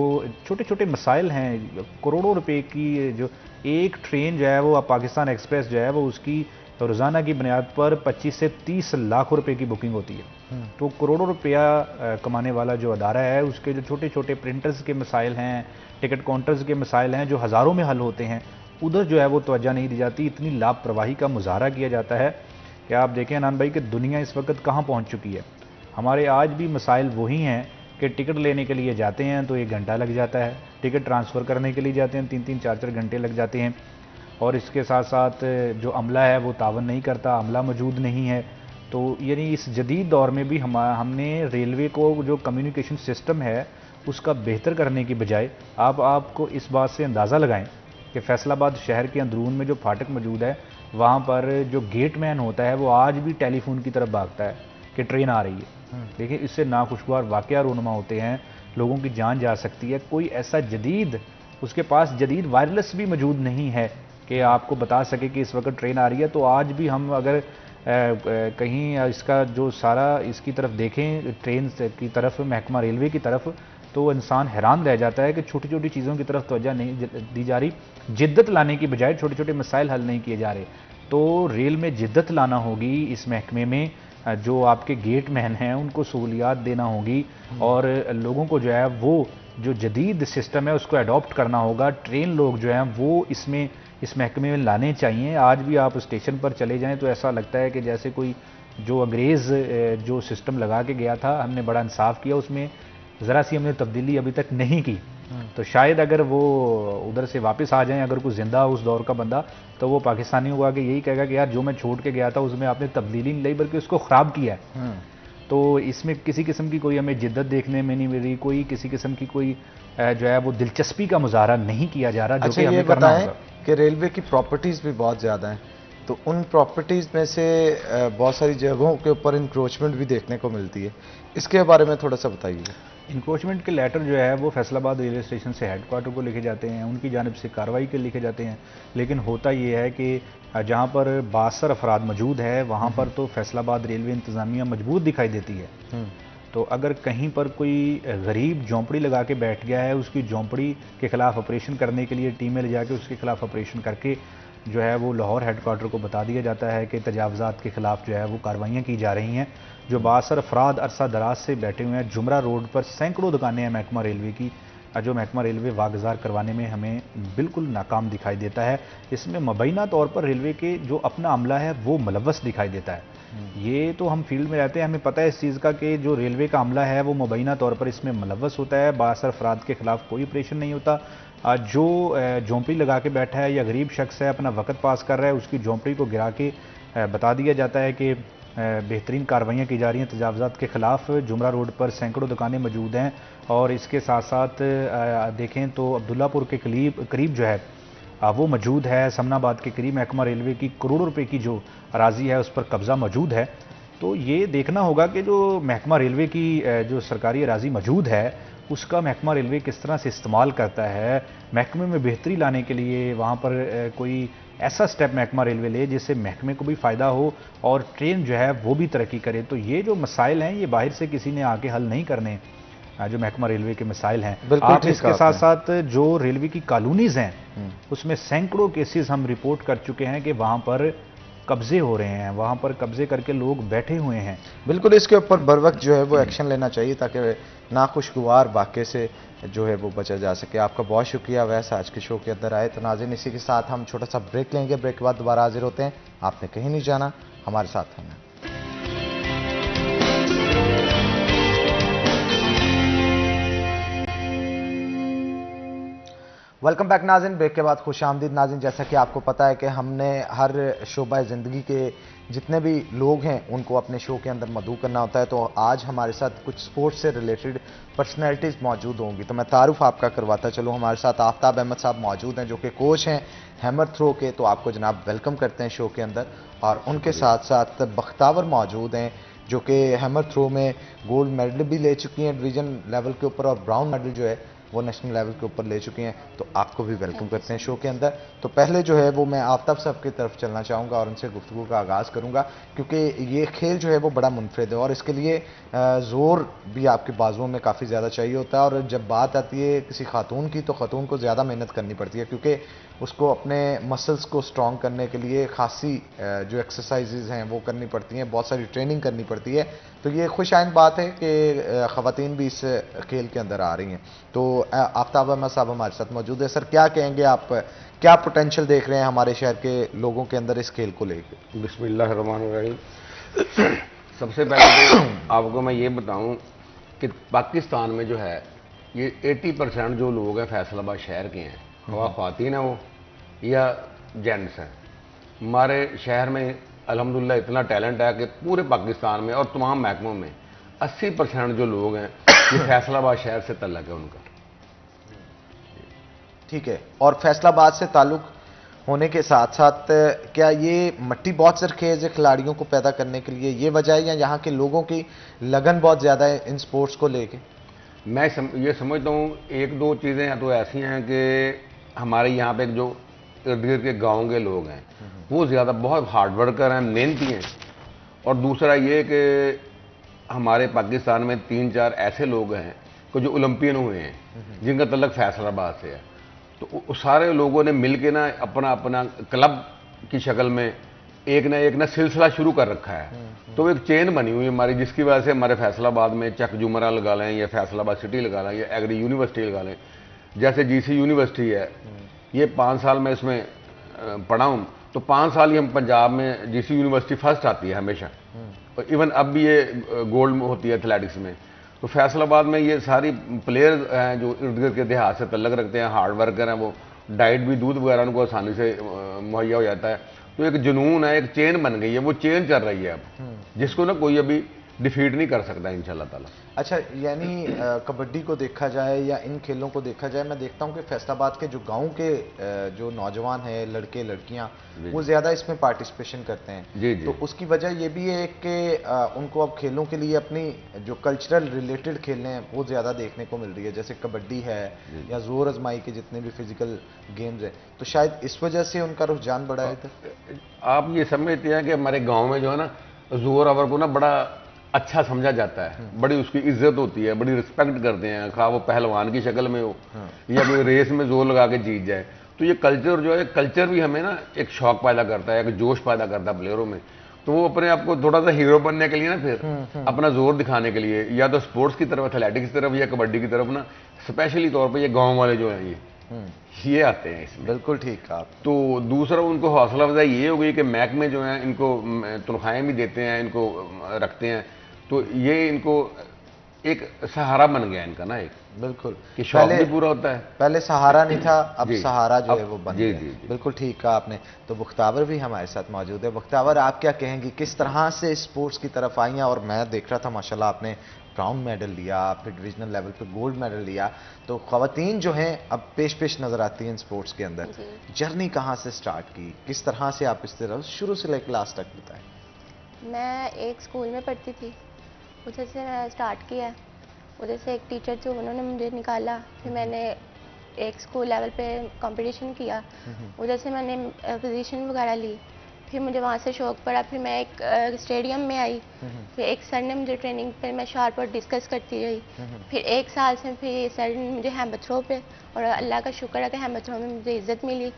छोटे छोटे मसाइल हैं, करोड़ों रुपए की जो एक ट्रेन जो है वो पाकिस्तान एक्सप्रेस जो है वो उसकी रोज़ाना की बुनियाद पर 25 से 30 लाख रुपए की बुकिंग होती है। तो करोड़ों रुपया कमाने वाला जो अदारा है, उसके जो छोटे छोटे प्रिंटर्स के मसाइल हैं, टिकट काउंटर्स के मसाइल हैं जो हज़ारों में हल होते हैं, उधर जो है वो तवज्जो नहीं दी जाती। इतनी लापरवाही का मुजाहरा किया जाता है कि आप देखें अनान भाई कि दुनिया इस वक्त कहाँ पहुँच चुकी है। हमारे आज भी मसाइल वही हैं कि टिकट लेने के लिए जाते हैं तो 1 घंटा लग जाता है, टिकट ट्रांसफ़र करने के लिए जाते हैं 3-3 4-4 घंटे लग जाते हैं, और इसके साथ साथ जो अमला है वो तावन नहीं करता, अमला मौजूद नहीं है। तो यानी इस जदीद दौर में भी हमने रेलवे को जो कम्युनिकेशन सिस्टम है उसका बेहतर करने की बजाय आपको इस बात से अंदाज़ा लगाएं कि फैसलाबाद शहर के अंदरून में जो फाटक मौजूद है वहाँ पर जो गेटमैन होता है वो आज भी टेलीफोन की तरफ भागता है कि ट्रेन आ रही है। देखिए, इससे नाखुशगवार वाक़या रूनुमा होते हैं, लोगों की जान जा सकती है। कोई ऐसा जदीद, उसके पास जदीद वायरलेस भी मौजूद नहीं है कि आपको बता सके कि इस वक्त ट्रेन आ रही है। तो आज भी हम अगर कहीं इसका जो सारा इसकी तरफ देखें, ट्रेन की तरफ, महकमा रेलवे की तरफ, तो इंसान हैरान रह जाता है कि छोटी छोटी चीज़ों की तरफ तवज्जो नहीं दी जा रही। जिद्दत लाने की बजाय छोटे छोटे मसाइल हल नहीं किए जा रहे। तो रेल में जिद्दत लाना होगी, इस महकमे में जो आपके गेट मैन हैं उनको सहूलियात देना होगी, और लोगों को जो है वो जो जदीद सिस्टम है उसको अडॉप्ट करना होगा। ट्रेन लोग जो हैं वो इस महकमे में लाने चाहिए। आज भी आप स्टेशन पर चले जाएं तो ऐसा लगता है कि जैसे कोई जो अंग्रेज़ जो सिस्टम लगा के गया था, हमने बड़ा इंसाफ किया, उसमें ज़रा सी हमने तब्दीली अभी तक नहीं की। तो शायद अगर वो उधर से वापस आ जाएं, अगर कोई जिंदा उस दौर का बंदा, तो वो पाकिस्तानी हुआ कि यही कहेगा कि यार जो मैं छोड़ के गया था उसमें आपने तब्दीली नहीं लाई बल्कि उसको ख़राब किया है। तो इसमें किसी किस्म की कोई हमें जिद्दत देखने में नहीं मिल रही, कोई किसी किस्म की कोई जो है वो दिलचस्पी का मुजाहरा नहीं किया जा रहा, जो कि हमें करना होगा। कि रेलवे की प्रॉपर्टीज़ भी बहुत ज़्यादा हैं, तो उन प्रॉपर्टीज़ में से बहुत सारी जगहों के ऊपर इंक्रोचमेंट भी देखने को मिलती है, इसके बारे में थोड़ा सा बताइए। इंक्रोचमेंट के लेटर जो है वो फैसलाबाद रेलवे स्टेशन से हेडक्वार्टर को लिखे जाते हैं, उनकी जानिब से कार्रवाई के लिखे जाते हैं, लेकिन होता ये है कि जहाँ पर 62 अफराद मौजूद है वहाँ पर तो फैसलाबाद रेलवे इंतज़ामिया मजबूत दिखाई देती है। तो अगर कहीं पर कोई गरीब झोंपड़ी लगा के बैठ गया है, उसकी झोंपड़ी के ख़िलाफ़ ऑपरेशन करने के लिए टीमें ले जाके उसके ख़िलाफ़ ऑपरेशन करके जो है वो लाहौर हेडक्वार्टर को बता दिया जाता है कि तजावज़ात के ख़िलाफ़ जो है वो कार्रवाइयाँ की जा रही हैं। जो 62 अफराद अरसा दराज से बैठे हुए हैं, जुमरा रोड पर सैकड़ों दुकानें हैं महकमा रेलवे की, जो महकमा रेलवे वागुज़ार करवाने में हमें बिल्कुल नाकाम दिखाई देता है। इसमें मुबैना तौर पर रेलवे के जो अपना अमला है वो मुलव्वस दिखाई देता है। ये तो हम फील्ड में रहते हैं, हमें पता है इस चीज़ का कि जो रेलवे का अमला है वो मुबैना तौर पर इसमें मुलव्वस होता है। बासर अफराद के खिलाफ कोई ऑपरेशन नहीं होता। जो झोंपड़ी लगा के बैठा है या गरीब शख्स है अपना वक्त पास कर रहा है, उसकी झोंपड़ी को गिरा के बता दिया जाता है कि बेहतरीन कार्रवाइयाँ की जा रही हैं तजावज़ात के ख़िलाफ़। जुमरा रोड पर सैकड़ों दुकानें मौजूद हैं और इसके साथ साथ देखें तो अब्दुल्लापुर के करीब जो है वो मौजूद है। समनाबाद के करीब महकमा रेलवे की करोड़ों रुपए की जो अराजी है उस पर कब्ज़ा मौजूद है। तो ये देखना होगा कि जो महकमा रेलवे की जो सरकारी अराजी मौजूद है उसका महकमा रेलवे किस तरह से इस्तेमाल करता है। महकमे में बेहतरी लाने के लिए वहाँ पर कोई ऐसा स्टेप महकमा रेलवे ले जिससे महकमे को भी फ़ायदा हो और ट्रेन जो है वो भी तरक्की करे। तो ये जो मसाइल हैं ये बाहर से किसी ने आके हल नहीं करने, जो महकमा रेलवे के मसाइल हैं। आप इसके साथ साथ जो रेलवे की कॉलोनीज़ हैं उसमें सैकड़ों केसेस हम रिपोर्ट कर चुके हैं कि वहाँ पर कब्जे हो रहे हैं, वहाँ पर कब्जे करके लोग बैठे हुए हैं। बिल्कुल इसके ऊपर बर वक्त जो है वो एक्शन लेना चाहिए ताकि नाखुशगवार वाक़े से जो है वो बचा जा सके। आपका बहुत शुक्रिया वैसे आज के शो के अंदर आए। तो नाज़रीन इसी के साथ हम छोटा सा ब्रेक लेंगे, ब्रेक के बाद दोबारा हाजिर होते हैं। आपने कहीं नहीं जाना, हमारे साथ रहना। वेलकम बैक नाज़रीन, ब्रेक के बाद खुश आमदीद नाज़रीन। जैसा कि आपको पता है कि हमने हर शोबा ज़िंदगी के जितने भी लोग हैं उनको अपने शो के अंदर मदऊ करना होता है। तो आज हमारे साथ कुछ स्पोर्ट्स से रिलेटेड पर्सनैलिटीज़ मौजूद होंगी। तो मैं तारुफ आपका करवाता चलूँ। हमारे साथ आफ्ताब अहमद साहब मौजूद हैं जो कि कोच हैं हैमर थ्रो के। तो आपको जनाब वेलकम करते हैं शो के अंदर। और उनके साथ साथ बख्तावर मौजूद हैं जो कि हैमर थ्रो में गोल्ड मेडल भी ले चुकी हैं डिवीज़न लेवल के ऊपर और ब्राउन मेडल जो है वो नेशनल लेवल के ऊपर ले चुकी हैं। तो आपको भी वेलकम करते हैं शो के अंदर। तो पहले जो है वो मैं आफ्ताब साहब की तरफ चलना चाहूँगा और उनसे गुफ्तगू का आगाज़ करूँगा क्योंकि ये खेल जो है वो बड़ा मुनफरिद है और इसके लिए ज़ोर भी आपके बाजुओं में काफ़ी ज़्यादा चाहिए होता है। और जब बात आती है किसी खातून की तो खातून को ज़्यादा मेहनत करनी पड़ती है क्योंकि उसको अपने मसल्स को स्ट्रॉन्ग करने के लिए खासी जो एक्सरसाइजेज़ हैं वो करनी पड़ती हैं, बहुत सारी ट्रेनिंग करनी पड़ती है। तो ये खुश आइंद बात है कि ख़वातीन भी इस खेल के अंदर आ रही हैं। तो आफ्ताब अहमद साहब हमारे साथ मौजूद है। सर क्या कहेंगे आप, क्या पोटेंशियल देख रहे हैं हमारे शहर के लोगों के अंदर इस खेल को लेकर? बिस्मिल्लाहिर्रहमानिर्रहीम। सबसे पहले तो आपको मैं ये बताऊं कि पाकिस्तान में जो है ये 80% जो लोग हैं फैसलाबाद शहर के हैं, वह ख़वातीन हैं वो या जेंट्स हैं। हमारे शहर में अल्हम्दुलिल्लाह इतना टैलेंट है कि पूरे पाकिस्तान में और तमाम महकमों में 80% जो लोग हैं ये फैसलाबाद शहर से तल्लुक़ है उनका। ठीक है। और फैसलाबाद से ताल्लुक़ होने के साथ साथ क्या ये मट्टी बहुत सरखेज़ है खिलाड़ियों को पैदा करने के लिए, ये वजह है या यहाँ के लोगों की लगन बहुत ज़्यादा है इन स्पोर्ट्स को लेके? मैं ये समझता हूँ एक दो चीज़ें तो ऐसी हैं कि हमारे यहाँ पे जो इर्द गिर्द के गाँव के लोग हैं वो ज़्यादा बहुत हार्ड वर्कर हैं, मेहनती हैं। और दूसरा ये कि हमारे पाकिस्तान में 3-4 ऐसे लोग हैं कि जो ओलंपियन हुए हैं जिनका तल्लुक़ फैसलाबाद से है। तो सारे लोगों ने मिल के ना अपना अपना क्लब की शक्ल में एक ना सिलसिला शुरू कर रखा है। तो एक चेन बनी हुई है हमारी जिसकी वजह से हमारे फैसलाबाद में चक जुमरा लगा लें या फैसलाबाद सिटी लगा लें या एग्री यूनिवर्सिटी लगा लें, जैसे जीसी यूनिवर्सिटी है, ये 5 साल में इसमें पढ़ा हूँ तो 5 साल ही हम पंजाब में जीसी यूनिवर्सिटी फर्स्ट आती है हमेशा। और इवन अब भी ये गोल्ड होती है एथलेटिक्स में। तो फैसलाबाद में ये सारी प्लेयर हैं जो इर्द गिर्द के देहात से तल्लुक़ रखते हैं, हार्ड वर्कर हैं, वो डाइट भी दूध वगैरह उनको आसानी से मुहैया हो जाता है। तो एक जुनून है, एक चेन बन गई है, वो चेन चल रही है अब जिसको ना कोई अभी डिफीट नहीं कर सकता इंशाल्लाह ताला। अच्छा, यानी कबड्डी को देखा जाए या इन खेलों को देखा जाए, मैं देखता हूँ कि फैसलाबाद के जो गांव के जो नौजवान हैं, लड़के लड़कियां, वो ज़्यादा इसमें पार्टिसिपेशन करते हैं। जी जी। तो उसकी वजह ये भी है कि उनको अब खेलों के लिए अपनी जो कल्चरल रिलेटेड खेलें हैं वो ज़्यादा देखने को मिल रही है, जैसे कबड्डी है या ज़ोर आजमाई के जितने भी फिजिकल गेम्स हैं। तो शायद इस वजह से उनका रुझान बढ़ा है। आप ये समझते हैं कि हमारे गाँव में जो है ना जोर आवर को ना बड़ा अच्छा समझा जाता है, बड़ी उसकी इज्जत होती है, बड़ी रिस्पेक्ट करते हैं, खा वो पहलवान की शक्ल में हो या कोई रेस में जोर लगा के जीत जाए। तो ये कल्चर जो है, कल्चर भी हमें ना एक शौक पैदा करता है, एक जोश पैदा करता है प्लेयरों में। तो वो अपने आप को थोड़ा सा हीरो बनने के लिए ना, फिर अपना जोर दिखाने के लिए या तो स्पोर्ट्स की तरफ, एथलेटिक्स की तरफ या कबड्डी की तरफ ना, स्पेशली तौर पे ये गांव वाले जो हैं ये आते हैं इसमें। बिल्कुल ठीक आप। तो दूसरा उनको हौसला अफजाई ये हो गई कि महकमे जो हैं इनको तनख्वाहें भी देते हैं, इनको रखते हैं, तो ये इनको एक सहारा बन गया इनका ना, एक बिल्कुल कि शौक भी पूरा होता है। पहले सहारा नहीं था, अब सहारा जो है वो बन जी, गया। जी, जी। बिल्कुल ठीक कहा आपने। तो मुख्ताबर भी हमारे साथ मौजूद है। मुख्ताबर, आप क्या कहेंगी, किस तरह से स्पोर्ट्स की तरफ आई हैं? और मैं देख रहा था माशाल्लाह आपने ब्राउन मेडल लिया, आपने डिविजनल लेवल पे गोल्ड मेडल लिया, तो ख़वातीन जो हैं अब पेश नज़र आती हैं स्पोर्ट्स के अंदर। जर्नी कहाँ से स्टार्ट की, किस तरह से आप इस तरह शुरू से लेकर लास्ट तक बताएं? मैं एक स्कूल में पढ़ती थी, उधर से मैं स्टार्ट किया। उधर से एक टीचर थे, उन्होंने मुझे निकाला, फिर मैंने एक स्कूल लेवल पे कंपटीशन किया, उधर से मैंने पोजीशन वगैरह ली। फिर मुझे वहाँ से शौक़ पड़ा, फिर मैं एक स्टेडियम में आई, फिर एक सर ने मुझे ट्रेनिंग पे, मैं शॉट और डिस्कस करती रही। फिर एक साल से फिर सर ने मुझे हैमर थ्रो पे, और अल्लाह का शुक्र है कि हैमर थ्रो में मुझे इज़्ज़त मिली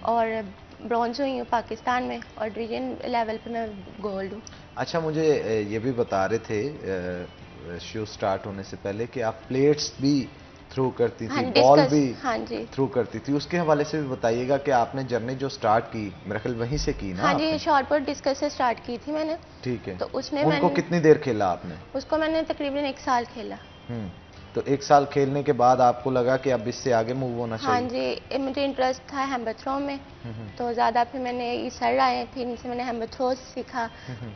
और ब्रॉन्ज हुई हूँ पाकिस्तान में, और डिवीजन लेवल पे मैं गोल्ड हूँ। अच्छा, मुझे ये भी बता रहे थे शो स्टार्ट होने से पहले कि आप प्लेट्स भी थ्रू करती थी, बॉल भी थ्रू करती थी, उसके हवाले से भी बताइएगा कि आपने जर्नी जो स्टार्ट की मेरे ख्याल वहीं से की ना? हाँ जी, शॉट पुट डिस्कस से स्टार्ट की थी मैंने। ठीक है। तो उसमें उनको कितनी देर खेला आपने? उसको मैंने तकरीबन 1 साल खेला। तो 1 साल खेलने के बाद आपको लगा कि अब इससे आगे मूव होना चाहिए? हाँ जी, मुझे इंटरेस्ट था हैमर थ्रो में, तो ज़्यादा फिर मैंने ये सर आए, फिर इनसे मैंने हैमर थ्रो सीखा,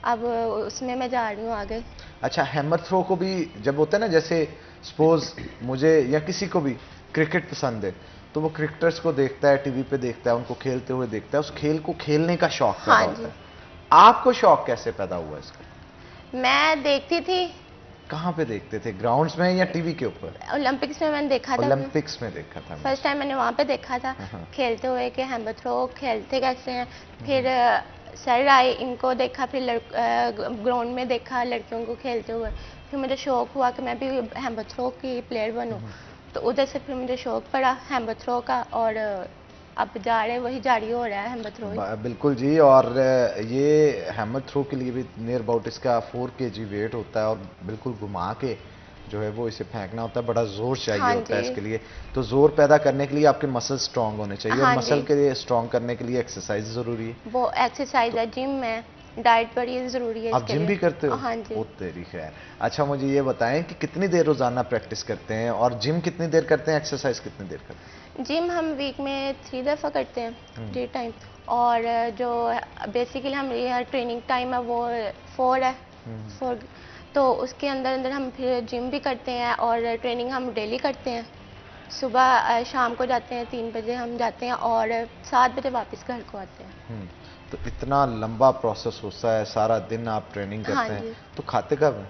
अब उसमें मैं जा रही हूँ आगे। अच्छा, हैमर थ्रो को भी जब होता है ना, जैसे सपोज मुझे या किसी को भी क्रिकेट पसंद है, तो वो क्रिकेटर्स को देखता है, टीवी पे देखता है, उनको खेलते हुए देखता है, उस खेल को खेलने का शौक पैदा होता है। आपको शौक कैसे पैदा हुआ इसका? मैं देखती थी। कहाँ पे देखते थे, ग्राउंड्स में या टीवी के ऊपर? ओलंपिक्स में मैंने देखा था। ओलंपिक्स में देखा था फर्स्ट टाइम मैंने वहाँ पे देखा था खेलते हुए कि हैमर थ्रो खेलते कैसे हैं। फिर सर आए, इनको देखा, फिर ग्राउंड में देखा लड़कियों को खेलते हुए, फिर मुझे शौक़ हुआ कि मैं भी हैमर थ्रो की प्लेयर बनूँ। तो उधर से फिर मुझे शौक़ पड़ा हैमर थ्रो का, और अब जा रहे वही जारी हो रहा है हैमर थ्रो। बिल्कुल जी। और ये हैमर थ्रो के लिए भी नियर अबाउट इसका 4 kg वेट होता है, और बिल्कुल घुमा के जो है वो इसे फेंकना होता है, बड़ा जोर चाहिए होता है इसके लिए। तो जोर पैदा करने के लिए आपके मसल स्ट्रांग होने चाहिए, और मसल के लिए स्ट्रांग करने के लिए एक्सरसाइज जरूरी है। वो एक्सरसाइज है, जिम है, डाइट बड़ी ज़रूरी है। आप जिम भी करते हो? हाँ जी। ओ तेरी खैर। अच्छा, मुझे ये बताएं कि कितनी देर रोजाना प्रैक्टिस करते हैं, और जिम कितनी देर करते हैं, एक्सरसाइज कितनी देर करते हैं? जिम हम वीक में 3 दफ़ा करते हैं, 3 टाइम, और जो बेसिकली हम यहाँ ट्रेनिंग टाइम है वो 4 है, 4, तो उसके अंदर अंदर हम फिर जिम भी करते हैं, और ट्रेनिंग हम डेली करते हैं। सुबह शाम को जाते हैं, 3 बजे हम जाते हैं, और 7 बजे वापस घर को आते हैं। तो इतना लंबा प्रोसेस होता है, सारा दिन आप ट्रेनिंग करते हैं, तो खाते कब हैं?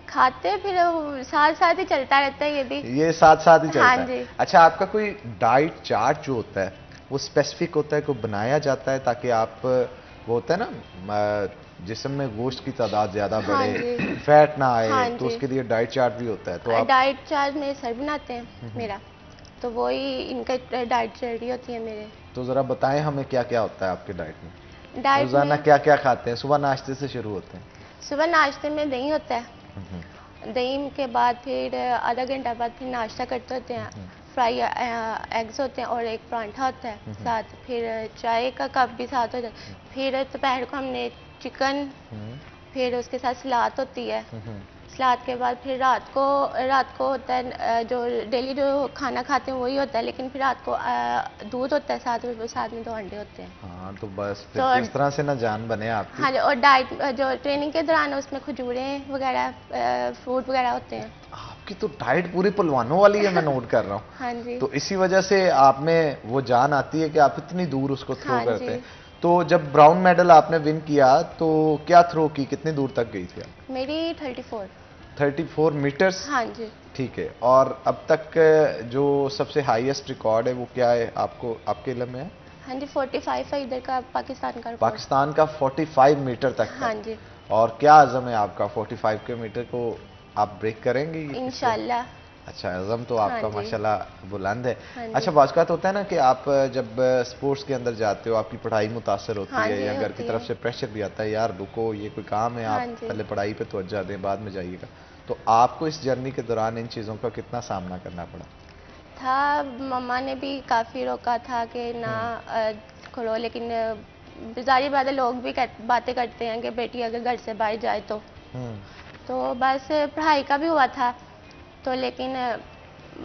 खाते फिर साथ साथ ही चलता रहता है, ये भी ये साथ साथ ही चलता हाँ है। अच्छा, आपका कोई डाइट चार्ट जो होता है वो स्पेसिफिक होता है, को बनाया जाता है ताकि आप, वो होता है ना जिस्म में गोश्त की तादाद ज़्यादा बढ़े, फैट ना आए, तो उसके लिए डाइट चार्ट भी होता है? तो आप डाइट चार्ट मेरे सर बनाते हैं मेरा, तो वही इनका डाइट रेडी होती है मेरे। तो ज़रा बताएं हमें क्या क्या होता है आपके डाइट में? डाइट रोज़ाना क्या क्या खाते हैं? सुबह नाश्ते से शुरू होते हैं। सुबह नाश्ते में दही होता है, दही के बाद फिर आधा घंटा बाद फिर नाश्ता करते होते हैं, फ्राई एग्स होते हैं, और एक परांठा होता है साथ, फिर चाय का कप भी साथ होता है। फिर दोपहर को हमने चिकन, फिर उसके साथ सलाद होती है, सलाद के बाद फिर रात को होता है जो डेली जो खाना खाते हैं वही होता है, लेकिन फिर रात को दूध होता है साथ में 2 अंडे होते हैं। हाँ, तो बस फिर तो इस तरह से ना जान बने आपकी। हाँ, और डाइट जो ट्रेनिंग के दौरान उसमें खजूरें वगैरह, फ्रूट वगैरह होते हैं। आपकी तो डाइट पूरी पहलवानों वाली है, मैं नोट कर रहा हूँ। हाँ जी। तो इसी वजह से आप में वो जान आती है कि आप इतनी दूर उसको थ्रो करते हैं। तो जब ब्राउन मेडल आपने विन किया तो क्या थ्रो की, कितनी दूर तक गई थी आप? मेरी 34 मीटर्स। हाँ जी। ठीक है। और अब तक जो सबसे हाईएस्ट रिकॉर्ड है वो क्या है, आपको आपके इल्म में है? हाँ जी, 45 है इधर का, पाकिस्तान का। पाकिस्तान का 45 मीटर तक। हाँ जी। और क्या आज़म है आपका 45 के मीटर को आप ब्रेक करेंगी? इंशाल्लाह। अच्छा, अज़म तो हाँ आपका जी। माशाल्लाह बुलंद है। हाँ जी। अच्छा, बात होता है ना कि आप जब स्पोर्ट्स के अंदर जाते हो आपकी पढ़ाई मुतासर होती हाँ है जी, या घर की होती तरफ है। से प्रेशर भी आता है, यार रुको ये कोई काम है, हाँ आप जी। पहले पढ़ाई पे तवज्जो दें बाद में जाइएगा, तो आपको इस जर्नी के दौरान इन चीज़ों का कितना सामना करना पड़ा? था, मम्मा ने भी काफ़ी रोका था कि ना करो, लेकिन जाहिर बात है लोग भी बातें करते हैं कि बेटी अगर घर से बाहर जाए हम्म। तो बस पढ़ाई का भी हुआ था, तो लेकिन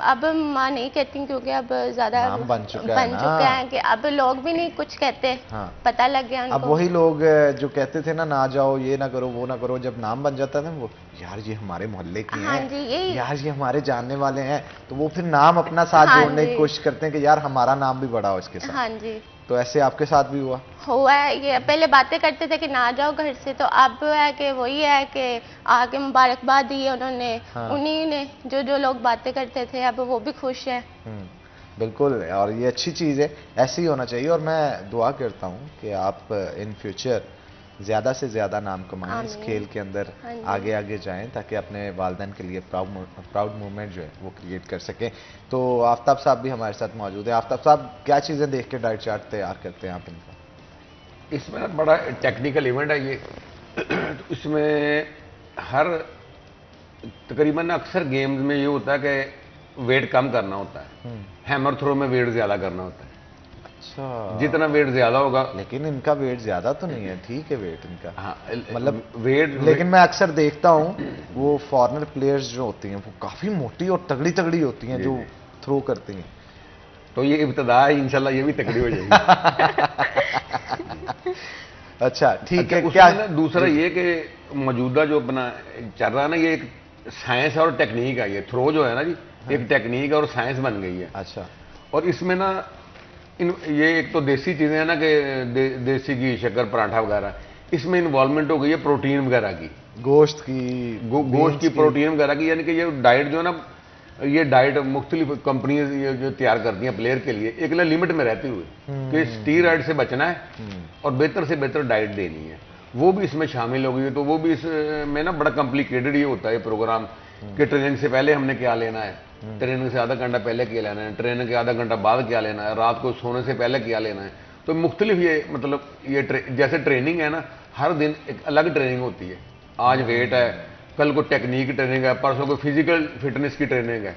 अब माँ नहीं कहती क्योंकि अब ज़्यादा नाम बन चुका है ना। चुका है कि अब लोग भी नहीं कुछ कहते। हाँ। पता लग गया अब उनको। वही लोग जो कहते थे ना जाओ, ये ना करो, वो ना करो, जब नाम बन जाता था वो, यार ये हमारे मोहल्ले की हाँ हैं, जी, यही। यार ये हमारे जानने वाले हैं, तो वो फिर नाम अपना साथ हाँ जोड़ने की जी। कोशिश करते हैं कि यार हमारा नाम भी बड़ा हो इसके साथ। हाँ जी, तो ऐसे आपके साथ भी हुआ? हुआ है ये। पहले बातें करते थे कि ना जाओ घर से, तो अब है कि वही है कि आगे मुबारकबाद दी है उन्होंने। हाँ। उन्हीं ने जो लोग बातें करते थे अब वो भी खुश है। बिल्कुल, और ये अच्छी चीज़ है, ऐसे ही होना चाहिए। और मैं दुआ करता हूँ कि आप इन फ्यूचर ज़्यादा से ज़्यादा नाम कमाएं, इस आमीन। खेल के अंदर हाँ जी। आगे आगे जाएं, ताकि अपने वालिदैन के लिए प्राउड मूवमेंट जो है वो क्रिएट कर सकें। तो आफ्ताब साहब भी हमारे साथ मौजूद है। आफ्ताब साहब, क्या चीज़ें देख के डाइट चार्ट तैयार करते हैं आप इनका? इसमें ना बड़ा टेक्निकल इवेंट है ये। तो इसमें हर तकरीबन अक्सर गेम्स में ये होता है कि वेट कम करना होता है, हैमर थ्रो में वेट ज़्यादा करना होता है। अच्छा, जितना वेट ज़्यादा होगा। लेकिन इनका वेट ज़्यादा तो नहीं है, ठीक है वेट इनका। हाँ, मतलब वेट, लेकिन मैं अक्सर देखता हूँ वो फॉरेनर प्लेयर्स जो होती हैं वो काफ़ी मोटी और तगड़ी तगड़ी होती हैं जो थ्रो करती हैं। तो ये इब्तदा है, इंशाल्लाह ये भी तकड़ी हो जाएगी। अच्छा, ठीक है। उसमें क्या ना दूसरा ये कि मौजूदा जो अपना चल रहा है ना, ये एक साइंस और टेक्निक है। ये थ्रो जो है ना जी, एक टेक्निक और साइंस बन गई है। अच्छा। और इसमें ना ये एक तो देसी चीज़ें हैं ना कि देसी घी, शक्कर, पराठा वगैरह, इसमें इन्वॉल्वमेंट हो गई है प्रोटीन वगैरह की, गोश्त की, गोश्त की, प्रोटीन वगैरह की। यानी कि ये डाइट जो है ना, ये डाइट मुख्तलिफ कंपनीज ये जो तैयार करती हैं प्लेयर के लिए, एक ना लिमिट में रहते हुए कि स्टीरॉयड से बचना है और बेहतर से बेहतर डाइट देनी है, वो भी इसमें शामिल हो गई है। तो वो भी इसमें ना बड़ा कॉम्प्लिकेटेड ये होता है प्रोग्राम कि ट्रेनिंग से पहले हमने क्या लेना है, ट्रेनिंग से आधा घंटा पहले क्या लेना है, ट्रेनिंग के आधा घंटा बाद क्या लेना है, रात को सोने से पहले क्या लेना है। तो मुख्तलिफ ये मतलब ये जैसे ट्रेनिंग है ना, हर दिन एक अलग ट्रेनिंग होती है। आज वेट है, कल को टेक्निक ट्रेनिंग है, परसों को फिजिकल फिटनेस की ट्रेनिंग है,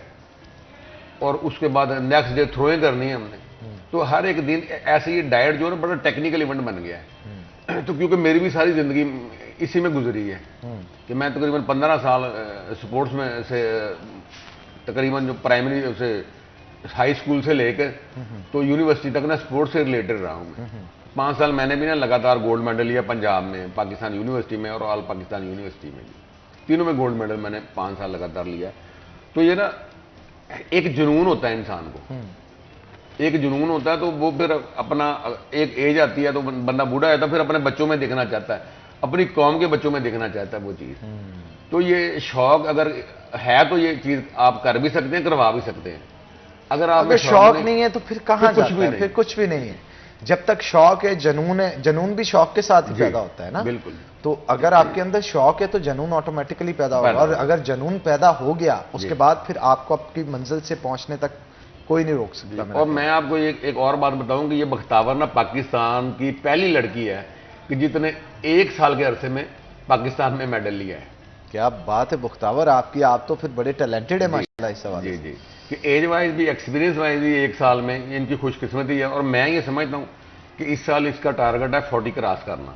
और उसके बाद नेक्स्ट डे थ्रोइंग करनी है हमने। तो हर एक दिन ऐसे ये डाइट जो है ना बड़ा टेक्निकल इवेंट बन गया है। तो क्योंकि मेरी भी सारी जिंदगी इसी में गुजरी है कि मैं तकरीबन 15 साल स्पोर्ट्स में से तकरीबन जो प्राइमरी से हाई स्कूल से लेकर तो यूनिवर्सिटी तक ना स्पोर्ट्स से रिलेटेड रहा हूँ मैं। 5 साल मैंने भी ना लगातार गोल्ड मेडल लिया, पंजाब में, पाकिस्तान यूनिवर्सिटी में और ऑल पाकिस्तान यूनिवर्सिटी में, तीनों में गोल्ड मेडल मैंने 5 साल लगातार लिया। तो ये ना एक जुनून होता है इंसान को, एक जुनून होता है। तो वो फिर अपना एक एज आती है तो बंदा बूढ़ा है तो फिर अपने बच्चों में देखना चाहता है, अपनी कौम के बच्चों में देखना चाहता है वो चीज़। तो ये शौक अगर है तो ये चीज़ आप कर भी सकते हैं, करवा भी सकते हैं। अगर शौक नहीं है तो फिर कहाँ कुछ जाता भी है? नहीं। फिर कुछ भी नहीं है। जब तक शौक है, जुनून है, जुनून भी शौक के साथ ही पैदा होता है ना। बिल्कुल। तो अगर आपके अंदर शौक है तो जुनून ऑटोमेटिकली पैदा होगा, और अगर जुनून पैदा हो गया उसके बाद फिर आपको आपकी मंजिल से पहुंचने तक कोई नहीं रोक सकता। और मैं आपको एक और बात बताऊं कि ये बख्तावर ना पाकिस्तान की पहली लड़की है कि जितने 1 साल के अरसे में पाकिस्तान में मेडल लिया है। क्या बात है बख्तावर, आपकी, आप तो फिर बड़े टैलेंटेड है माशाल्लाह इस सवाल। जी जी, कि एज वाइज भी, एक्सपीरियंस वाइज भी 1 साल में इनकी खुशकिस्मती है। और मैं ये समझता हूँ कि इस साल इसका टारगेट है 40 क्रॉस करना,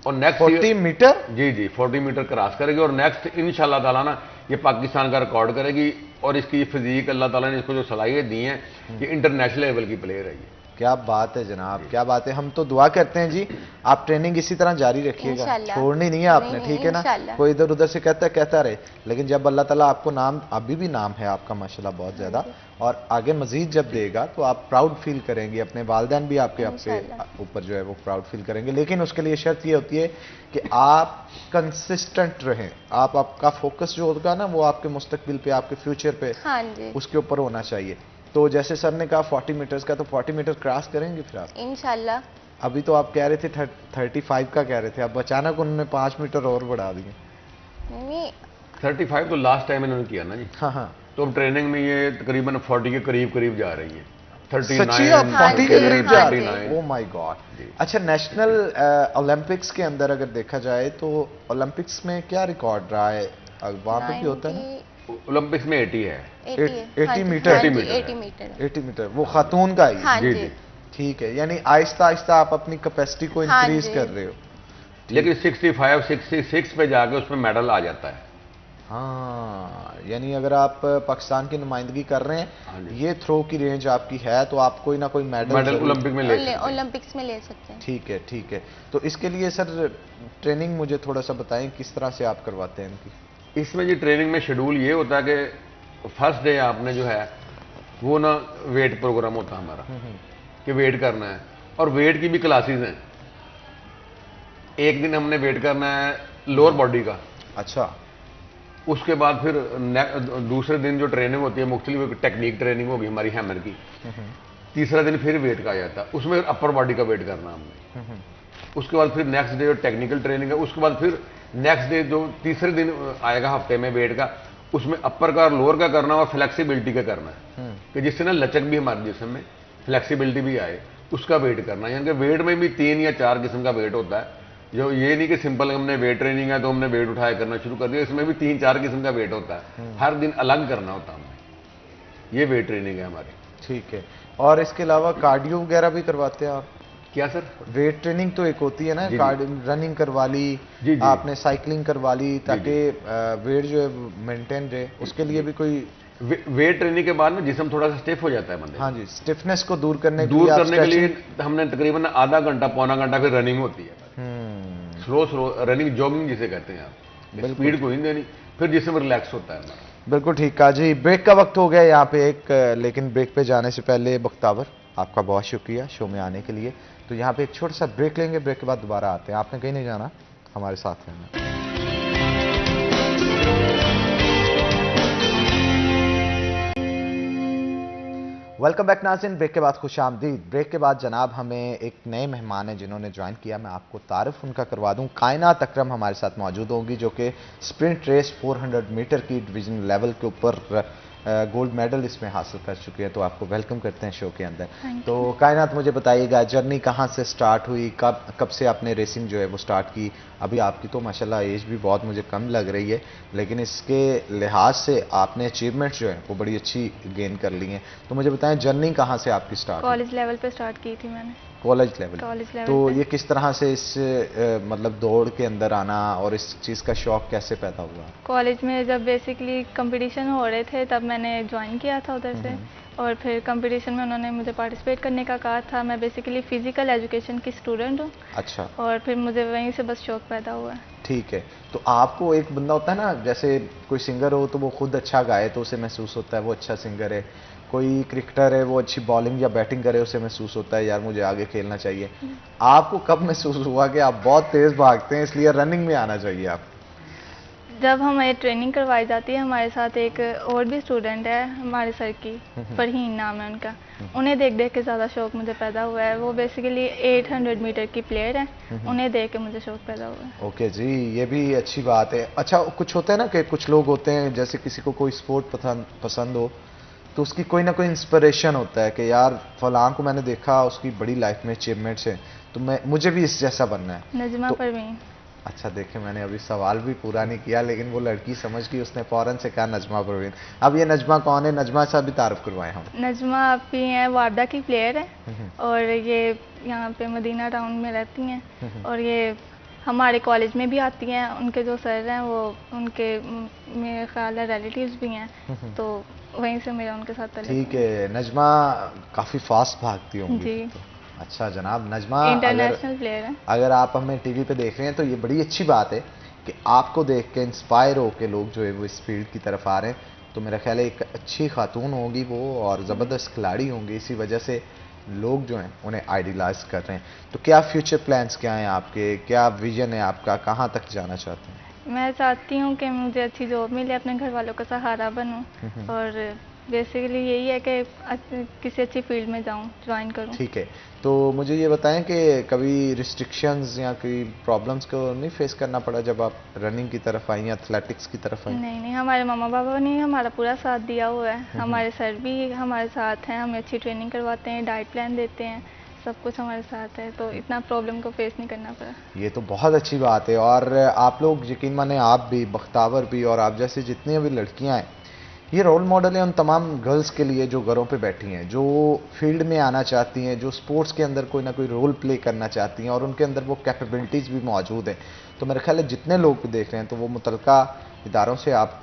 और नेक्स्ट 40 मीटर। जी जी, 40 मीटर क्रॉस करेगी, और नेक्स्ट इंशाल्लाह ताला ना ये पाकिस्तान का रिकॉर्ड करेगी। और इसकी फिजिक अल्लाह ताला ने इसको जो सलाहियत दी है, ये इंटरनेशनल लेवल की प्लेयर है ये। क्या बात है जनाब, क्या बात है। हम तो दुआ करते हैं जी आप ट्रेनिंग इसी तरह जारी रखिएगा, इंशाल्लाह। छोड़नी नहीं है आपने, ठीक है ना। इंशाल्लाह। कोई इधर उधर से कहता रहे, लेकिन जब अल्लाह ताला आपको नाम, अभी भी नाम है आपका माशाल्लाह बहुत ज्यादा, और आगे मजीद जब देगा तो आप प्राउड फील करेंगे, अपने वालिदैन भी आपके ऊपर जो है वो प्राउड फील करेंगे। लेकिन उसके लिए शर्त ये होती है कि आप कंसिस्टेंट रहें, आपका फोकस जो होगा ना वो आपके मुस्तकबिल पे, आपके फ्यूचर पे, हाँ जी, उसके ऊपर होना चाहिए। तो जैसे सर ने कहा 40 मीटर्स का, तो 40 मीटर क्रॉस करेंगे फिर आप? इंशाल्लाह। अभी तो आप कह रहे थे 35 का कह रहे थे, अब अचानक उन्होंने 5 मीटर और बढ़ा दिए। नहीं, 35 तो लास्ट टाइम इन्होंने किया ना जी। हाँ हाँ, तो अब ट्रेनिंग में ये तकरीबन 40 के करीब करीब जा रही है। 39, सच्ची आप 40 के करीब जा रही है? 39। Oh my God. अच्छा, नेशनल ओलंपिक्स के अंदर अगर देखा जाए तो ओलंपिक्स में क्या रिकॉर्ड रहा है? वहाँ पे भी होता है ना? ओलंपिक्स में 80 है। 80 मीटर? 80 मीटर वो खातून का ही? हाँ जी जी। ठीक है, यानी आहिस्ता आहिस्ता आप अपनी कैपेसिटी को हाँ इंक्रीज जी। कर रहे हो। लेकिन 65, 66 पे जाके उसमें मेडल आ जाता है। हाँ, यानी अगर आप पाकिस्तान की नुमाइंदगी कर रहे हाँ हैं, जी। ये थ्रो की रेंज आपकी है, तो आप कोई ना कोई मेडल ओलंपिक में ले सकते हैं। ओलंपिक्स में ले सकते हैं। ठीक है, ठीक है। तो इसके लिए सर ट्रेनिंग मुझे थोड़ा सा बताएं, किस तरह से आप करवाते हैं इनकी? इसमें जी ट्रेनिंग में शेड्यूल ये होता है कि फर्स्ट डे आपने जो है वो ना वेट प्रोग्राम होता है हमारा कि वेट करना है, और वेट की भी क्लासेस हैं। एक दिन हमने वेट करना है लोअर बॉडी का। अच्छा। उसके बाद फिर दूसरे दिन जो ट्रेनिंग होती है मुख्तलिफ टेक्निक ट्रेनिंग होगी हमारी हैमर की। तीसरा दिन फिर वेट का आ जाता है, उसमें अपर बॉडी का वेट करना हमने। उसके बाद फिर नेक्स्ट डे जो टेक्निकल ट्रेनिंग है, उसके बाद फिर नेक्स्ट डे जो तीसरे दिन आएगा हफ्ते में वेट का, उसमें अपर का और लोअर का करना और फ्लेक्सिबिलिटी का करना है कि जिससे ना लचक भी हमारे जिस्म में, फ्लेक्सिबिलिटी भी आए, उसका वेट करना। यानी कि वेट में भी 3 या 4 किस्म का वेट होता है। जो ये नहीं कि सिंपल हमने वेट ट्रेनिंग है तो हमने वेट उठाया करना शुरू कर दिया, इसमें भी 3-4 किस्म का वेट होता है। हर दिन अलग करना होता है हमें। ये वेट ट्रेनिंग है हमारी। ठीक है। और इसके अलावा कार्डियो वगैरह भी करवाते हैं आप? क्या सर? वेट ट्रेनिंग तो एक होती है ना, रनिंग करवा ली, आपने साइकिलिंग करवा ली, ताकि वेट जो है मेंटेन रहे, उसके लिए भी कोई? वेट ट्रेनिंग के बाद में जिस्म थोड़ा सा स्टिफ हो जाता है बंदे। हाँ जी, स्टिफनेस को दूर करने के लिए हमने तकरीबन आधा घंटा पौना घंटा फिर रनिंग होती है। स्लो रनिंग, जॉगिंग जिसे कहते हैं आप। स्पीड को ही देनी, फिर जिसमें रिलैक्स होता है हमारा। बिल्कुल ठीक कहा जी। ब्रेक का वक्त हो गया यहाँ पे एक, लेकिन ब्रेक पे जाने से पहले बख्तावर आपका बहुत शुक्रिया शो में आने के लिए। तो यहाँ पे एक छोटा सा ब्रेक लेंगे, ब्रेक के बाद दोबारा आते हैं। आपने कहीं नहीं जाना, हमारे साथ रहना। वेलकम बैक नाज़रीन। ब्रेक के बाद खुश आमदीद। ब्रेक के बाद जनाब हमें एक नए मेहमान हैं जिन्होंने ज्वाइन किया, मैं आपको तारुफ उनका करवा दूं। कायनात अकरम हमारे साथ मौजूद होंगी, जो कि स्प्रिंट रेस 400 मीटर की डिवीजन लेवल के ऊपर गोल्ड मेडल इसमें हासिल कर चुकी है। तो आपको वेलकम करते हैं शो के अंदर। तो कायनात, मुझे बताइएगा जर्नी कहाँ से स्टार्ट हुई, कब से आपने रेसिंग जो है वो स्टार्ट की? अभी आपकी तो माशाल्लाह एज भी बहुत मुझे कम लग रही है, लेकिन इसके लिहाज से आपने अचीवमेंट्स जो है वो बड़ी अच्छी गेन कर ली हैं। तो मुझे बताएं जर्नी कहाँ से आपकी स्टार्ट? कॉलेज लेवल पे स्टार्ट की थी मैंने। College level? तो ये किस तरह से इस मतलब दौड़ के अंदर आना और इस चीज़ का शौक कैसे पैदा हुआ? कॉलेज में जब बेसिकली कंपटीशन हो रहे थे तब मैंने ज्वाइन किया था उधर से, और फिर कंपटीशन में उन्होंने मुझे पार्टिसिपेट करने का कहा था। मैं बेसिकली फिजिकल एजुकेशन की स्टूडेंट हूँ। अच्छा। और फिर मुझे वहीं से बस शौक पैदा हुआ है। ठीक है। तो आपको एक बंदा होता है ना, जैसे कोई सिंगर हो तो वो खुद अच्छा गाए तो उसे महसूस होता है वो अच्छा सिंगर है, कोई क्रिकेटर है वो अच्छी बॉलिंग या बैटिंग करे उसे महसूस होता है यार मुझे आगे खेलना चाहिए। आपको कब महसूस हुआ कि आप बहुत तेज भागते हैं इसलिए रनिंग में आना चाहिए आप? जब हमें ट्रेनिंग करवाई जाती है, हमारे साथ एक और भी स्टूडेंट है हमारे सर की, फरहीन नाम है उनका, उन्हें देख देख के ज़्यादा शौक मुझे पैदा हुआ है। वो बेसिकली 800 मीटर की प्लेयर है, उन्हें देख के मुझे शौक पैदा हुआ है। ओके जी, ये भी अच्छी बात है। अच्छा, कुछ होता है ना कि कुछ लोग होते हैं जैसे किसी को कोई स्पोर्ट पसंद हो तो उसकी कोई ना कोई इंस्पिरेशन होता है कि यार फलां को मैंने देखा उसकी बड़ी लाइफ में अचीवमेंट्स हैं तो मुझे भी इस जैसा बनना है। नजमा परवीन। अच्छा, देखें मैंने अभी सवाल भी पूरा नहीं किया लेकिन वो लड़की समझ गई, उसने फौरन से कहा नजमा परवीन। अब ये नजमा कौन है? नजमा से भी तारुफ करवाएं हम। नजमा आपकी हैं वारदा की प्लेयर है, और ये यहाँ पे मदीना टाउन में रहती हैं, और ये हमारे कॉलेज में भी आती हैं। उनके जो सर हैं वो उनके मेरे ख्याल है रिलेटिव्स भी हैं, तो वहीं से मेरा उनके साथ ताल्लुक है। ठीक है। नजमा काफ़ी फास्ट भागती होंगी जी। तो। अच्छा जनाब, नजमा इंटरनेशनल प्लेयर है। अगर आप हमें टीवी पे देख रहे हैं तो ये बड़ी अच्छी बात है कि आपको देख के इंस्पायर हो के लोग जो है वो इस फील्ड की तरफ आ रहे हैं। तो मेरा ख्याल है एक अच्छी खातून होगी वो और ज़बरदस्त खिलाड़ी होंगी, इसी वजह से लोग जो हैं उन्हें आइडियलाइज कर रहे हैं। तो क्या फ्यूचर प्लान्स क्या हैं आपके, क्या विजन है आपका, कहाँ तक जाना चाहते हैं? मैं चाहती हूँ कि मुझे अच्छी जॉब मिले, अपने घर वालों का सहारा बनूँ, और बेसिकली यही है कि किसी अच्छी फील्ड में जाऊं, ज्वाइन करूं। ठीक है, तो मुझे ये बताएं कि कभी रिस्ट्रिक्शंस या कोई प्रॉब्लम्स को नहीं फेस करना पड़ा जब आप रनिंग की तरफ आई, एथलेटिक्स की तरफ आई? नहीं नहीं, हमारे मामा पापा ने हमारा पूरा साथ दिया हुआ है। हमारे सर भी हमारे साथ हैं, हमें अच्छी ट्रेनिंग करवाते हैं, डाइट प्लान देते हैं, सब कुछ हमारे साथ है, तो इतना प्रॉब्लम को फेस नहीं करना पड़ा। ये तो बहुत अच्छी बात है। और आप लोग यकीन माने, आप भी, बख्तावर भी और आप जैसे जितनी भी लड़कियां हैं, ये रोल मॉडल है उन तमाम गर्ल्स के लिए जो घरों पे बैठी हैं, जो फील्ड में आना चाहती हैं, जो स्पोर्ट्स के अंदर कोई ना कोई रोल प्ले करना चाहती हैं और उनके अंदर वो कैपेबिलिटीज़ भी मौजूद हैं। तो मेरे ख्याल है जितने लोग भी देख रहे हैं तो वो मुतलका इदारों से आप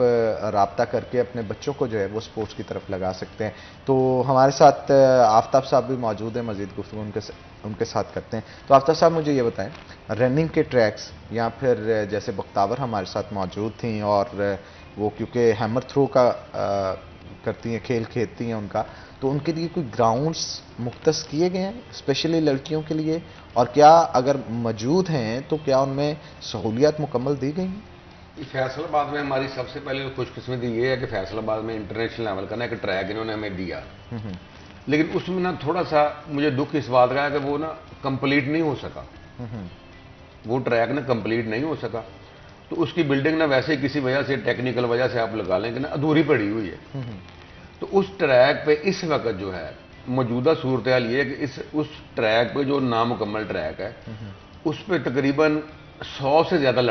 राब्ता करके अपने बच्चों को जो है वो स्पोर्ट्स की तरफ लगा सकते हैं। तो हमारे साथ आफ्ताब साहब भी मौजूद हैं, मज़ीद गुफ्तगू उनके साथ करते हैं। तो आफ्ताब साहब मुझे ये बताएं, रनिंग के ट्रैक्स या फिर जैसे बख्तावर हमारे साथ मौजूद थी और वो क्योंकि हैमर थ्रो का करती हैं, खेल खेलती हैं उनका, तो उनके लिए कोई ग्राउंड्स मुख्तस किए गए हैं स्पेशली लड़कियों के लिए? और क्या अगर मौजूद हैं तो क्या उनमें सहूलियात मुकम्मल दी गई हैं? फैसलाबाद में हमारी सबसे पहले खुशकिस्मती ये है कि फैसलाबाद में इंटरनेशनल लेवल का ना एक ट्रैक इन्होंने हमें दिया, लेकिन उसमें ना थोड़ा सा मुझे दुख इस बात का है कि वो ना कंप्लीट नहीं हो सका। वो ट्रैक ना कंप्लीट नहीं हो सका, तो उसकी बिल्डिंग ना वैसे ही किसी वजह से, टेक्निकल वजह से आप लगा लें कि ना अधूरी पड़ी हुई है। तो उस ट्रैक पे इस वक्त जो है मौजूदा सूरत हाल ये है कि उस ट्रैक पे जो नामुकम्मल ट्रैक है उस पर तकरीबन 100 से ज़्यादा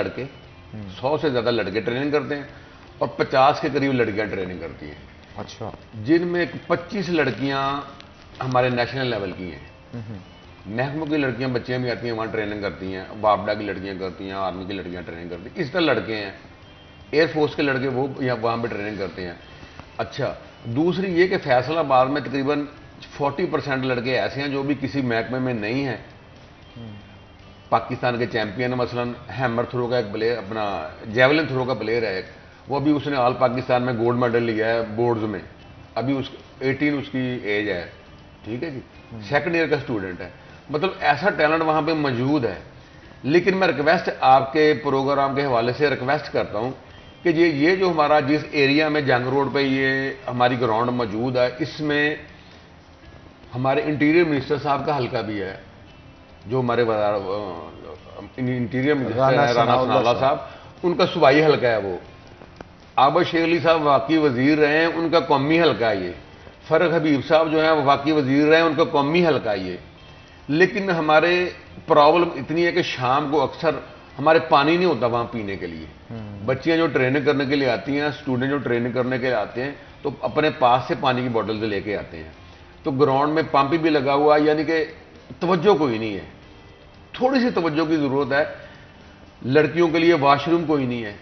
लड़के ट्रेनिंग करते हैं और 50 के करीब लड़कियां ट्रेनिंग करती हैं। अच्छा। जिनमें 25 लड़कियां हमारे नेशनल लेवल की हैं। महकमों की लड़कियां, बच्चियां भी आती हैं, वहाँ ट्रेनिंग करती हैं, बापडा की लड़कियां करती हैं, आर्मी की लड़कियां ट्रेनिंग करती हैं, इस तरह लड़के हैं, एयरफोर्स के लड़के वो यहाँ वहाँ पर ट्रेनिंग करते हैं। अच्छा, दूसरी ये कि फैसलाबाद में तकरीबन 40% लड़के ऐसे हैं जो भी किसी महकमे में नहीं हैं। पाकिस्तान के चैंपियन मसलन हैमर थ्रो का एक प्लेयर, अपना जेवलिन थ्रो का प्लेयर है, वो अभी उसने ऑल पाकिस्तान में गोल्ड मेडल लिया है बोर्ड्स में, अभी 18 उसकी एज है, ठीक है जी, सेकंड ईयर का स्टूडेंट है। मतलब ऐसा टैलेंट वहाँ पे मौजूद है। लेकिन मैं रिक्वेस्ट आपके प्रोग्राम के हवाले से रिक्वेस्ट करता हूँ कि ये जो हमारा जिस एरिया में जंग रोड पे ये हमारी ग्राउंड मौजूद है, इसमें हमारे इंटीरियर मिनिस्टर साहब का हल्का भी है, जो हमारे इंटीरियर मिनिस्टर है राना सनाउल्लाह साहब, उनका सूबाई हल्का है। वो आबद शेख अली साहब वाकई वजीर रहे हैं, उनका कौमी हल्का है ये। फरक हबीब साहब जो हैं वो वाकई वजीर रहे हैं, उनका कौमी हल्का है ये। लेकिन हमारे प्रॉब्लम इतनी है कि शाम को अक्सर हमारे पानी नहीं होता वहाँ पीने के लिए। बच्चियाँ जो ट्रेनिंग करने के लिए आती हैं, स्टूडेंट जो ट्रेनिंग करने के लिए आते हैं, तो अपने पास से पानी की बोतल से लेके आते हैं। तो ग्राउंड में पंप भी लगा हुआ है, यानी कि तवज्जो कोई नहीं है। थोड़ी सी तवज्जो की जरूरत है। लड़कियों के लिए वॉशरूम कोई नहीं है,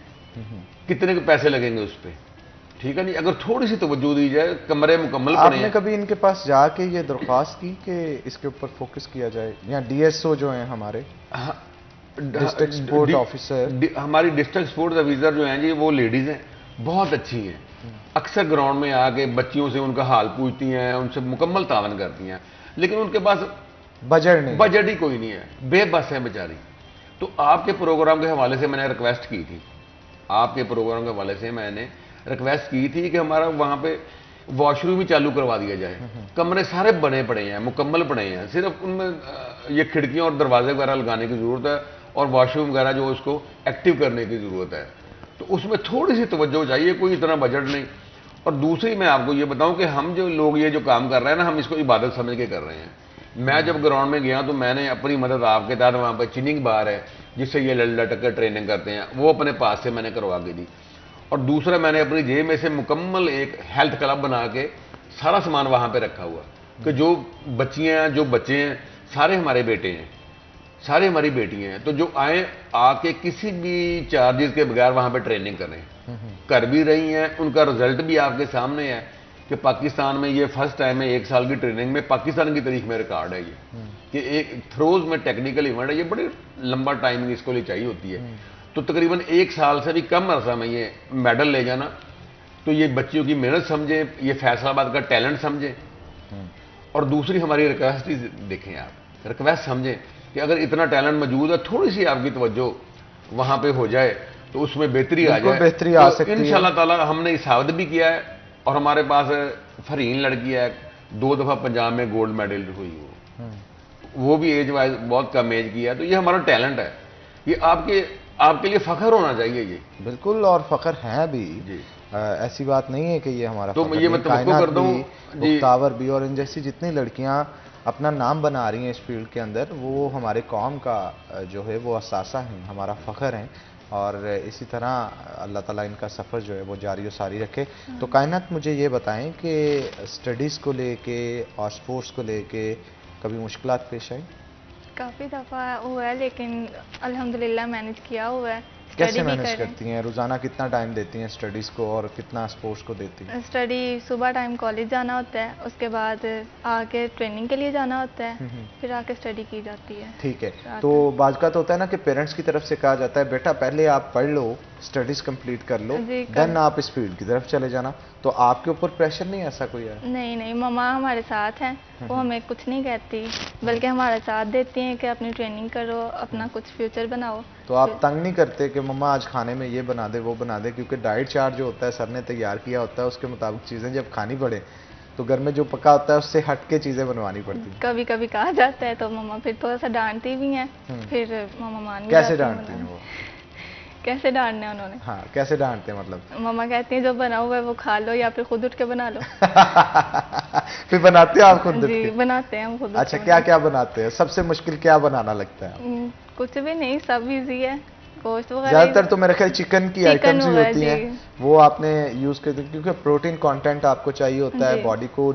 कितने के पैसे लगेंगे उस पर, ठीक है नहीं? अगर थोड़ी सी तवज्जो दी जाए, कमरे मुकम्मल पड़े हैं। आपने कभी इनके पास जाके ये दरख्वास्त की कि इसके ऊपर फोकस किया जाए? या डीएसओ जो हैं हमारे डिस्ट्रिक्ट स्पोर्ट ऑफिसर, हमारी डिस्ट्रिक्ट स्पोर्ट्स ऑफिसर जो हैं जी, वो लेडीज हैं, बहुत अच्छी हैं। अक्सर ग्राउंड में आके बच्चियों से उनका हाल पूछती हैं, उनसे मुकम्मल तावन करती हैं, लेकिन उनके पास बजट ही कोई नहीं है, बेबस है बेचारी। तो आपके प्रोग्राम के हवाले से मैंने रिक्वेस्ट की थी, आपके प्रोग्राम के हवाले से मैंने रिक्वेस्ट की थी कि हमारा वहाँ पे वॉशरूम ही चालू करवा दिया जाए। कमरे सारे बने पड़े हैं, मुकम्मल पड़े हैं, सिर्फ उनमें ये खिड़कियाँ और दरवाजे वगैरह लगाने की ज़रूरत है और वॉशरूम वगैरह जो उसको एक्टिव करने की ज़रूरत है। तो उसमें थोड़ी सी तवज्जो चाहिए, कोई इतना बजट नहीं। और दूसरी मैं आपको ये बताऊं कि हम जो लोग ये जो काम कर रहे हैं ना, हम इसको इबादत समझ के कर रहे हैं। मैं जब ग्राउंड में गया तो मैंने अपनी मदद आपके तहत, वहाँ पर चिनिंग बार है जिससे ये लटक कर ट्रेनिंग करते हैं, वो अपने पास से मैंने करवा के दी। और दूसरा मैंने अपनी जेब में से मुकम्मल एक हेल्थ क्लब बना के सारा सामान वहाँ पे रखा हुआ कि जो बच्चियाँ जो बच्चे हैं सारे हमारे बेटे हैं, सारे हमारी बेटियाँ हैं, तो जो आए आके किसी भी चार्जेस के बगैर वहाँ पे ट्रेनिंग करें। कर भी रही हैं, उनका रिजल्ट भी आपके सामने है कि पाकिस्तान में ये फर्स्ट टाइम है 1 साल की ट्रेनिंग में, पाकिस्तान की तारीख में रिकॉर्ड है ये कि एक थ्रोज में टेक्निकल इवेंट है। ये बड़ी लंबा टाइमिंग इसको लिए चाहिए होती है। तो तकरीबन 1 साल से भी कम अरसा में ये मेडल ले जाना, तो ये बच्चियों की मेहनत समझें, ये फैसलाबाद का टैलेंट समझें। और दूसरी हमारी रिक्वेस्ट ही देखें, आप रिक्वेस्ट समझें कि अगर इतना टैलेंट मौजूद है, थोड़ी सी आपकी तवज्जो वहाँ पे हो जाए तो उसमें बेहतरी आ जाए, बेहतरी आ सकती है। इंशाअल्लाह ताला हमने इसावत भी किया है और हमारे पास फरहीन लड़की है, 2 दफ़ा पंजाब में गोल्ड मेडल हुई वो भी एज वाइज बहुत कम एज की है। तो ये हमारा टैलेंट है, ये आपके लिए फख्र होना चाहिए ये। बिल्कुल, और फख्र है भी जी। ऐसी बात नहीं है कि ये हमारा तो ये मैं तवक्को करता हूँ मुख्तावर भी और इन जैसी जितनी लड़कियां अपना नाम बना रही हैं इस फील्ड के अंदर, वो हमारे कौम का जो है वो असासा हैं, हमारा फ़ख्र हैं। और इसी तरह अल्लाह ताला इनका सफ़र जो है वो जारी और सारी रखे। तो कायनात, मुझे ये बताएं कि स्टडीज़ को लेके और स्पोर्ट्स को लेके कभी मुश्किलात पेश आई? काफ़ी दफ़ा हुआ है, लेकिन अल्हम्दुलिल्लाह मैनेज किया हुआ है। कैसे मैनेज करती हैं? रोज़ाना कितना टाइम देती हैं स्टडीज़ को और कितना स्पोर्ट्स को देती हैं? स्टडी सुबह टाइम कॉलेज जाना होता है, उसके बाद आके ट्रेनिंग के लिए जाना होता है, फिर आके स्टडी की जाती है। ठीक है। तो बाज़ का तो होता है ना कि पेरेंट्स की तरफ से कहा जाता है बेटा पहले आप पढ़ लो, स्टडीज़ कंप्लीट कर लो, देन आप इस फील्ड की तरफ चले जाना। तो आपके ऊपर प्रेशर नहीं ऐसा कोई है? नहीं नहीं, मम्मा हमारे साथ हैं, वो हमें कुछ नहीं कहती, बल्कि हमारा साथ देती हैं कि अपनी ट्रेनिंग करो, अपना कुछ फ्यूचर बनाओ। तो आप तंग नहीं करते कि मम्मा आज खाने में ये बना दे वो बना दे? क्योंकि डाइट चार्ट जो होता है सर ने तैयार किया होता है, उसके मुताबिक चीज़ें जब खानी पड़े तो घर में जो पका होता है उससे हट के चीज़ें बनवानी पड़ती हैं। कभी कभी कहा जाता है तो मम्मा फिर थोड़ा सा डांटती भी हैं, फिर मम्मा मान भी कैसे डांटती हैं वो? कैसे डांटने उन्होंने? हाँ, कैसे डांटते हैं मतलब? मम्मा कहती हैं जो बना हुआ है वो खा लो या फिर खुद उठ के बना लो। फिर बनाते हो आप खुद उठ के? जी बनाते हैं हम खुद। अच्छा, क्या क्या बनाते हैं? सबसे मुश्किल क्या बनाना लगता है? कुछ भी नहीं, सब इजी है। गोश्त वगैरह ज्यादातर तो मेरे ख्याल चिकन की आइटम्स ही होती हैं, वो आपने यूज कर दी क्योंकि प्रोटीन कंटेंट आपको चाहिए होता है बॉडी को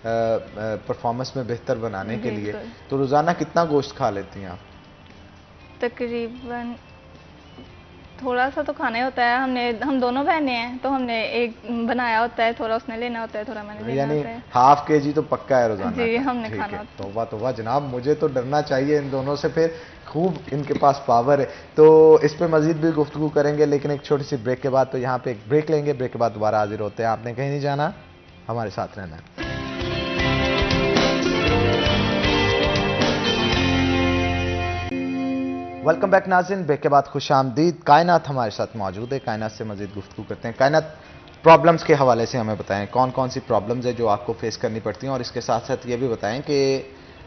परफॉर्मेंस में बेहतर बनाने के लिए। तो रोजाना कितना गोश्त खा लेती हैं आप? तकरीबन थोड़ा सा तो खाना ही होता है। हम दोनों बहनें हैं तो हमने एक बनाया होता है, थोड़ा उसने लेना होता है, थोड़ा मैंने लेना होता है। हाफ केजी तो पक्का है रोजाना? जी, हमने खाना होता है। तौबा तौबा जनाब, मुझे तो डरना चाहिए इन दोनों से, फिर खूब इनके पास पावर है। तो इस पे मजीद भी गुफ्तगू करेंगे, लेकिन एक छोटी सी ब्रेक के बाद। तो यहाँ पे एक ब्रेक लेंगे, ब्रेक के बाद दोबारा हाजिर होते हैं। आपने कहीं नहीं जाना, हमारे साथ रहना है। वेलकम बैक नाज़रीन, ब्रेक के बाद खुश आमदीद। कायनात हमारे साथ मौजूद है, कायनात से मजीद गुफ्तगू करते हैं। कायनात, प्रॉब्लम्स के हवाले से हमें बताएं कौन कौन सी प्रॉब्लम्स है जो आपको फेस करनी पड़ती हैं, और इसके साथ साथ ये भी बताएं कि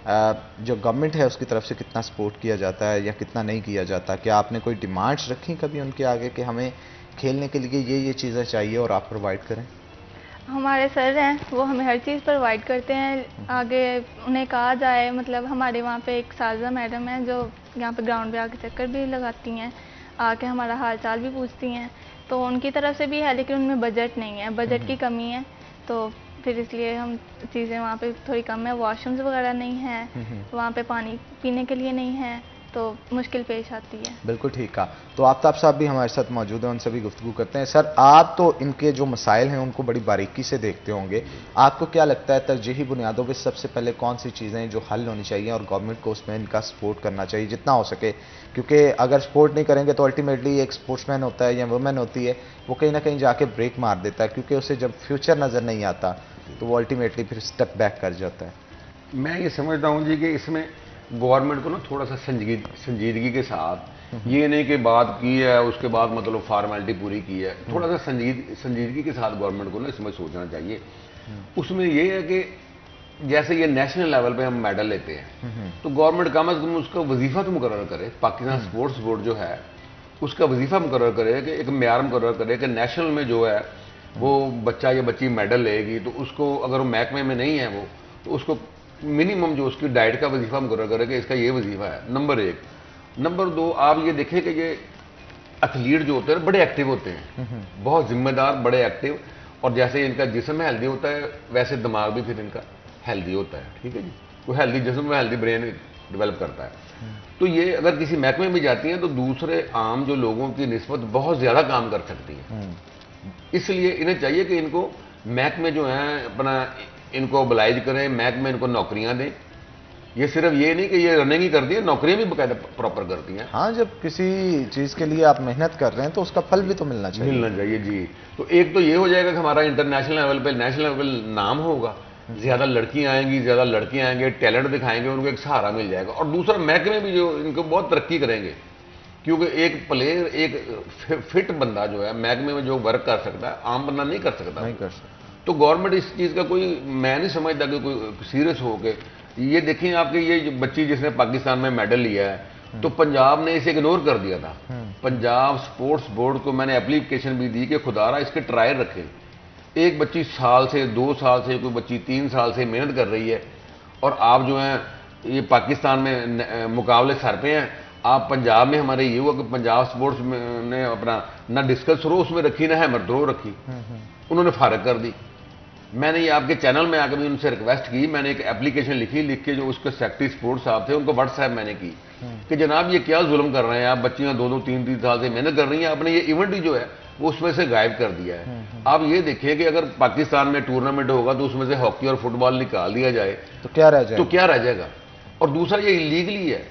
जो गवर्नमेंट है उसकी तरफ से कितना सपोर्ट किया जाता है या कितना नहीं किया जाता। क्या आपने कोई डिमांड्स रखी कभी उनके आगे कि हमें खेलने के लिए ये चीज़ें चाहिए और आप प्रोवाइड करें? हमारे सर हैं वो हमें हर चीज़ प्रोवाइड करते हैं। आगे उन्हें कहा जाए, मतलब हमारे वहाँ पे एक साजिदा मैडम है जो यहाँ पे ग्राउंड पे आके चक्कर भी लगाती हैं, आके हमारा हाल चाल भी पूछती हैं। तो उनकी तरफ से भी है, लेकिन उनमें बजट नहीं है, बजट की कमी है, तो फिर इसलिए हम चीज़ें वहाँ पे थोड़ी कम है। वॉशरूम्स वगैरह नहीं है, वहाँ पे पानी पीने के लिए नहीं है, तो मुश्किल पेश आती है। बिल्कुल ठीक कहा। तो आफ्ताब साहब भी हमारे साथ मौजूद हैं, उनसे भी गुफ्तगू करते हैं। सर, आप तो इनके जो मसाइल हैं उनको बड़ी बारीकी से देखते होंगे, आपको क्या लगता है तरजीही बुनियादों पर सबसे पहले कौन सी चीज़ें जो हल होनी चाहिए और गवर्नमेंट को उसमें इनका सपोर्ट करना चाहिए जितना हो सके? क्योंकि अगर सपोर्ट नहीं करेंगे तो अल्टीमेटली एक स्पोर्ट्समैन होता है या वुमेन होती है, वो कहीं ना कहीं जाके ब्रेक मार देता है, क्योंकि उसे जब फ्यूचर नज़र नहीं आता तो वो अल्टीमेटली फिर स्टेप बैक कर जाता है। मैं ये समझता हूँ जी कि इसमें गवर्नमेंट को ना थोड़ा सा संजीदगी के साथ, ये नहीं कि बात की है उसके बाद मतलब फॉर्मेलिटी पूरी की है, थोड़ा सा संजीदगी के साथ गवर्नमेंट को ना इसमें सोचना चाहिए। उसमें ये है कि जैसे ये नेशनल लेवल पे हम मेडल लेते हैं तो गवर्नमेंट कम अज़ कम उसका वजीफा तो मुकर्रर करे। पाकिस्तान स्पोर्ट्स बोर्ड जो है उसका वजीफा मुकर्रर करे कि एक म्यार मुकर्रर करे कि नेशनल में जो है वो बच्चा या बच्ची मेडल लेगी तो उसको, अगर वो महकमे में नहीं है वो, तो उसको मिनिमम जो उसकी डाइट का वजीफा मुकर्रर करे कि इसका ये वजीफा है। नंबर 1। नंबर 2, आप ये देखें कि ये एथलीट जो होते हैं बड़े एक्टिव होते हैं, बहुत जिम्मेदार, बड़े एक्टिव, और जैसे इनका जिस्म हेल्दी होता है वैसे दिमाग भी फिर इनका हेल्दी होता है। ठीक है जी, वो हेल्दी जिस्म में हेल्दी ब्रेन डेवलप करता है। तो ये अगर किसी महकमे में जाती हैं तो दूसरे आम जो लोगों की निस्बत बहुत ज़्यादा काम कर सकती है। इसलिए इन्हें चाहिए कि इनको महकमे जो हैं अपना इनको oblige करें, महकमे इनको नौकरियां दें। ये सिर्फ ये नहीं कि ये रनिंग ही करती है, नौकरियां भी बाकायदा प्रॉपर करती हैं। हाँ, जब किसी चीज़ के लिए आप मेहनत कर रहे हैं तो उसका फल भी तो मिलना चाहिए जी। तो एक तो ये हो जाएगा कि हमारा इंटरनेशनल लेवल पे, नेशनल लेवल नाम होगा, ज़्यादा लड़कियां आएंगी, ज़्यादा लड़के आएंगे, टैलेंट दिखाएंगे, उनको एक सहारा मिल जाएगा। और दूसरा महकमे भी जो इनको बहुत तरक्की करेंगे, क्योंकि एक प्लेयर, एक फिट बंदा जो है महकमे में जो वर्क कर सकता है आम बंदा नहीं कर सकता। तो गवर्नमेंट इस चीज़ का कोई, मैं नहीं समझता कि कोई सीरियस हो के, ये देखिए आपके ये जो बच्ची जिसने पाकिस्तान में मेडल लिया है, तो पंजाब ने इसे इग्नोर कर दिया था। पंजाब स्पोर्ट्स बोर्ड को मैंने एप्लीकेशन भी दी कि खुदारा इसके ट्रायल रखें। एक बच्ची साल से, 2 साल से, कोई बच्ची 3 साल से मेहनत कर रही है, और आप जो है ये पाकिस्तान में मुकाबले सर पे हैं। आप पंजाब में हमारे ये हुआ कि पंजाब स्पोर्ट्स ने अपना ना डिस्कस थ्रो उसमें रखी, ना हैमर थ्रो रखी, उन्होंने फारग कर दी। मैंने ये आपके चैनल में आकर भी उनसे रिक्वेस्ट की, मैंने एक एप्लीकेशन लिखी, लिख के जो उसके सेक्रेटरी स्पोर्ट्स साहब थे उनको व्हाट्सएप मैंने की कि जनाब ये क्या जुल्म कर रहे हैं आप, बच्चियां 2-2, 3-3 साल से मेहनत कर रही हैं, आपने ये इवेंट ही जो है वो उसमें से गायब कर दिया है। आप ये देखिए कि अगर पाकिस्तान में टूर्नामेंट होगा तो उसमें से हॉकी और फुटबॉल निकाल दिया जाए तो क्या रह जाएगा? तो क्या रह जाएगा? और दूसरा ये इलीगली है,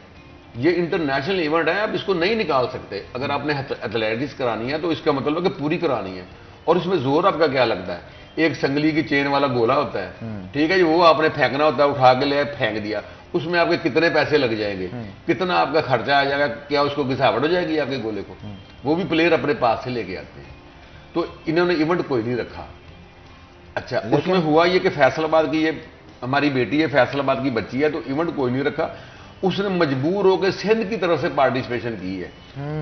ये इंटरनेशनल इवेंट है, आप इसको नहीं निकाल सकते। अगर आपने एथलेटिक्स करानी है तो इसका मतलब है कि पूरी करानी है। और इसमें जोर आपका क्या लगता है? एक संगली की चेन वाला गोला होता है, ठीक है जी, वो आपने फेंकना होता है, उठा के ले फेंक दिया, उसमें आपके कितने पैसे लग जाएंगे, कितना आपका खर्चा आ जाएगा, क्या उसको घिसावट हो जाएगी आपके गोले को? वो भी प्लेयर अपने पास से लेके आते हैं। तो इन्होंने इवेंट कोई नहीं रखा। अच्छा, उसमें हुआ ये कि फैसलाबाद की, ये हमारी बेटी है, फैसलाबाद की बच्ची है, तो इवेंट कोई नहीं रखा। उसने मजबूर होकर सिंध की तरफ से पार्टिसिपेशन की है,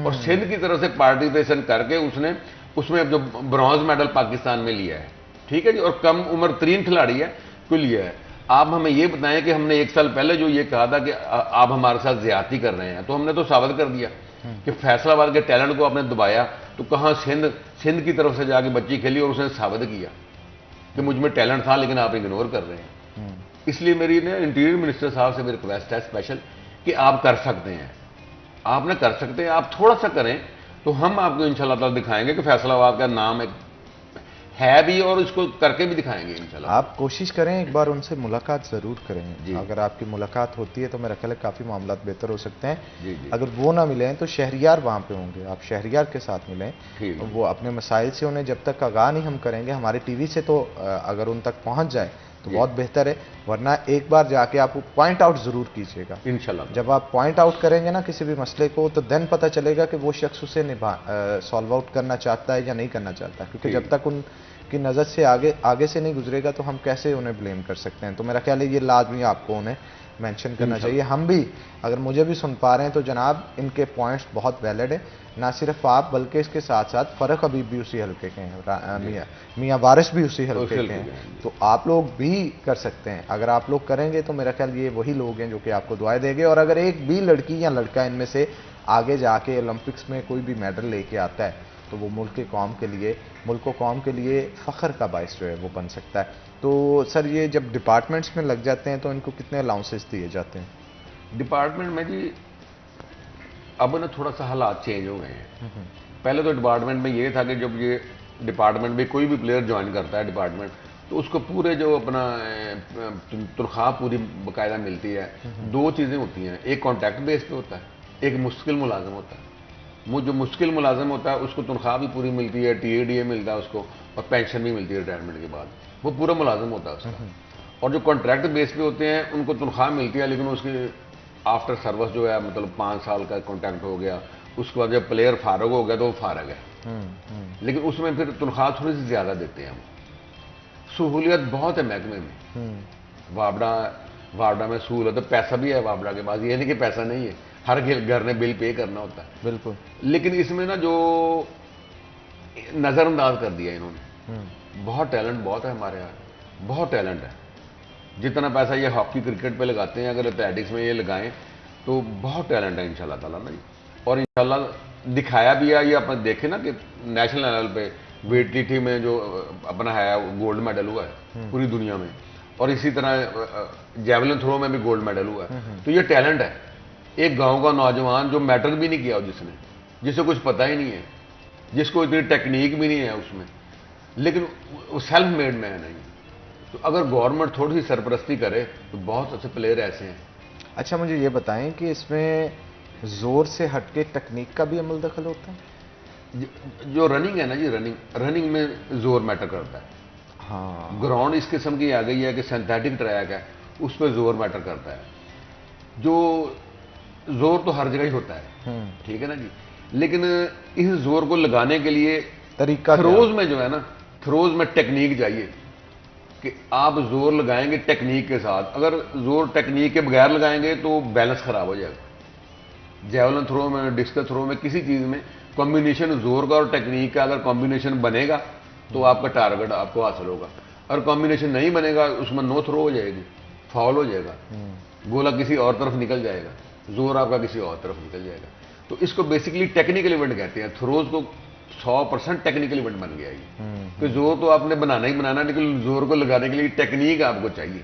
और सिंध की तरफ से पार्टिसिपेशन करके उसने उसमें जो ब्रॉन्ज मेडल पाकिस्तान में लिया है, ठीक है जी, और कम उम्र तरीन खिलाड़ी है को लिया है। आप हमें ये बताएं कि हमने 1 साल पहले जो ये कहा था कि आप हमारे साथ ज्यादती कर रहे हैं, तो हमने तो साबित कर दिया कि फैसलाबाद के टैलेंट को आपने दबाया। तो कहाँ सिंध की तरफ से जाके बच्ची खेली और उसने साबित किया कि मुझ में टैलेंट था, लेकिन आप इग्नोर कर रहे हैं। इसलिए मेरी ने इंटीरियर मिनिस्टर साहब से मेरी रिक्वेस्ट है स्पेशल कि आप कर सकते हैं, आपने कर सकते हैं, आप थोड़ा सा करें तो हम आपको इंशाल्लाह ताला दिखाएंगे कि फैसलाबाद का नाम एक है भी, और इसको करके भी दिखाएंगे इंशाल्लाह। आप कोशिश करें, एक बार उनसे मुलाकात ज़रूर करें। अगर आपकी मुलाकात होती है तो मेरा ख्याल है काफ़ी मामला बेहतर हो सकते हैं। जी। अगर वो ना मिलें तो शहरियार वहाँ पे होंगे, आप शहरियार के साथ मिलें, वो अपने मसाइल से उन्हें जब तक आगाह नहीं हम करेंगे, हमारे टीवी से तो अगर उन तक पहुँच जाए तो बहुत बेहतर है, वरना एक बार जाके आप पॉइंट आउट ज़रूर कीजिएगा इंशाल्लाह। जब आप पॉइंट आउट करेंगे ना किसी भी मसले को, तो देन पता चलेगा कि वो शख्स उसे सॉल्व आउट करना चाहता है या नहीं करना चाहता, क्योंकि जब तक उनकी नज़र से आगे से नहीं गुजरेगा तो हम कैसे उन्हें ब्लेम कर सकते हैं। तो मेरा ख्याल है ये लाजमी आपको उन्हें मेंशन करना चाहिए। हम भी, अगर मुझे भी सुन पा रहे हैं तो जनाब इनके पॉइंट्स बहुत वैलिड है, ना सिर्फ आप बल्कि इसके साथ साथ फ़र्क हबीब भी उसी हल्के के हैं, मियाँ वारिस भी उसी हल्के के हैं, तो आप लोग भी कर सकते हैं। अगर आप लोग करेंगे तो मेरा ख्याल ये वही लोग हैं जो कि आपको दुआएं देंगे। और अगर एक भी लड़की या लड़का इनमें से आगे जाके ओलंपिक्स में कोई भी मेडल लेके आता है तो वो मुल्क व कौम के लिए फ़ख्र का बायस जो है वो बन सकता है। तो सर ये जब डिपार्टमेंट्स में लग जाते हैं तो इनको कितने अलाउंसेस दिए जाते हैं? डिपार्टमेंट में जी अब ना थोड़ा सा हालात चेंज हो गए हैं। पहले तो डिपार्टमेंट में ये था कि जब ये डिपार्टमेंट में कोई भी प्लेयर ज्वाइन करता है डिपार्टमेंट, तो उसको पूरे जो अपना तनख्वाह पूरी बाकायदा मिलती है। 2 चीज़ें होती हैं, एक कॉन्ट्रैक्ट बेस पे होता है, एक मुश्किल मुलाजम होता है। जो मुश्किल मुलाजम होता है उसको तनख्वाह भी पूरी मिलती है, TADA मिलता है उसको, और पेंशन भी मिलती है रिटायरमेंट के बाद, वो पूरा मुलाजम होता है उसका। और जो कॉन्ट्रैक्ट बेस पे होते हैं उनको तनख्वाह मिलती है, लेकिन उसकी आफ्टर सर्विस जो है, मतलब 5 साल का कॉन्ट्रैक्ट हो गया, उसके बाद जब प्लेयर फारग हो गया तो वो फारग है, लेकिन उसमें फिर तनख्वाह थोड़ी सी ज़्यादा देते हैं हम। सहूलियत बहुत है महकमे में, वापडा में सहूलत, पैसा भी है वापडा के पास, ये नहीं कि पैसा नहीं है, हर घर ने बिल पे करना होता है बिल्कुल, लेकिन इसमें ना जो नज़रअंदाज कर दिया इन्होंने। बहुत टैलेंट बहुत है हमारे यहाँ, बहुत टैलेंट है। जितना पैसा ये हॉकी क्रिकेट पे लगाते हैं, अगर एथलेटिक्स में ये लगाएं तो बहुत टैलेंट है इंशाल्लाह ताला ना जी। और इंशाल्लाह दिखाया भी है, ये अपन देखें ना कि नेशनल लेवल पे वेट लिफ्टिंग में जो अपना है गोल्ड मेडल हुआ है पूरी दुनिया में, और इसी तरह जेवलिन थ्रो में भी गोल्ड मेडल हुआ है। तो ये टैलेंट है। एक गांव का नौजवान जो मैटर भी नहीं किया, जिसे कुछ पता ही नहीं है, जिसको इतनी टेक्निक भी नहीं है उसमें, लेकिन वो सेल्फ मेड मैन है। तो अगर गवर्नमेंट थोड़ी सी सरपरस्ती करे तो बहुत अच्छे प्लेयर ऐसे हैं। अच्छा, मुझे ये बताएं कि इसमें जोर से हटके टेक्निक का भी अमल दखल होता है? जो रनिंग है ना जी, रनिंग में जोर मैटर करता है। हाँ, ग्राउंड इस किस्म की आ गई है कि सिंथेटिक ट्रैक है, उस पर जोर मैटर करता है। जो जोर तो हर जगह ही होता है, ठीक है ना जी, लेकिन इस जोर को लगाने के लिए तरीका थ्रोज में जो है ना, थ्रोज में टेक्निक चाहिए। कि आप जोर लगाएंगे टेक्निक के साथ, अगर जोर टेक्निक के बगैर लगाएंगे तो बैलेंस खराब हो जाएगा। जेवलिन थ्रो में, डिस्कस थ्रो में, किसी चीज में कॉम्बिनेशन जोर का और टेक्निक का अगर कॉम्बिनेशन बनेगा तो आपका टारगेट आपको हासिल होगा। अगर कॉम्बिनेशन नहीं बनेगा उसमें नो थ्रो हो जाएगी, फाउल हो जाएगा, गोला किसी और तरफ निकल जाएगा, जोर आपका किसी और तरफ निकल जाएगा। तो इसको बेसिकली टेक्निकल इवेंट कहते हैं। थ्रोज को 100% टेक्निकल इवेंट बन गया ये, कि जोर तो आपने बनाना ही बनाना, लेकिन जोर को लगाने के लिए टेक्निक आपको चाहिए।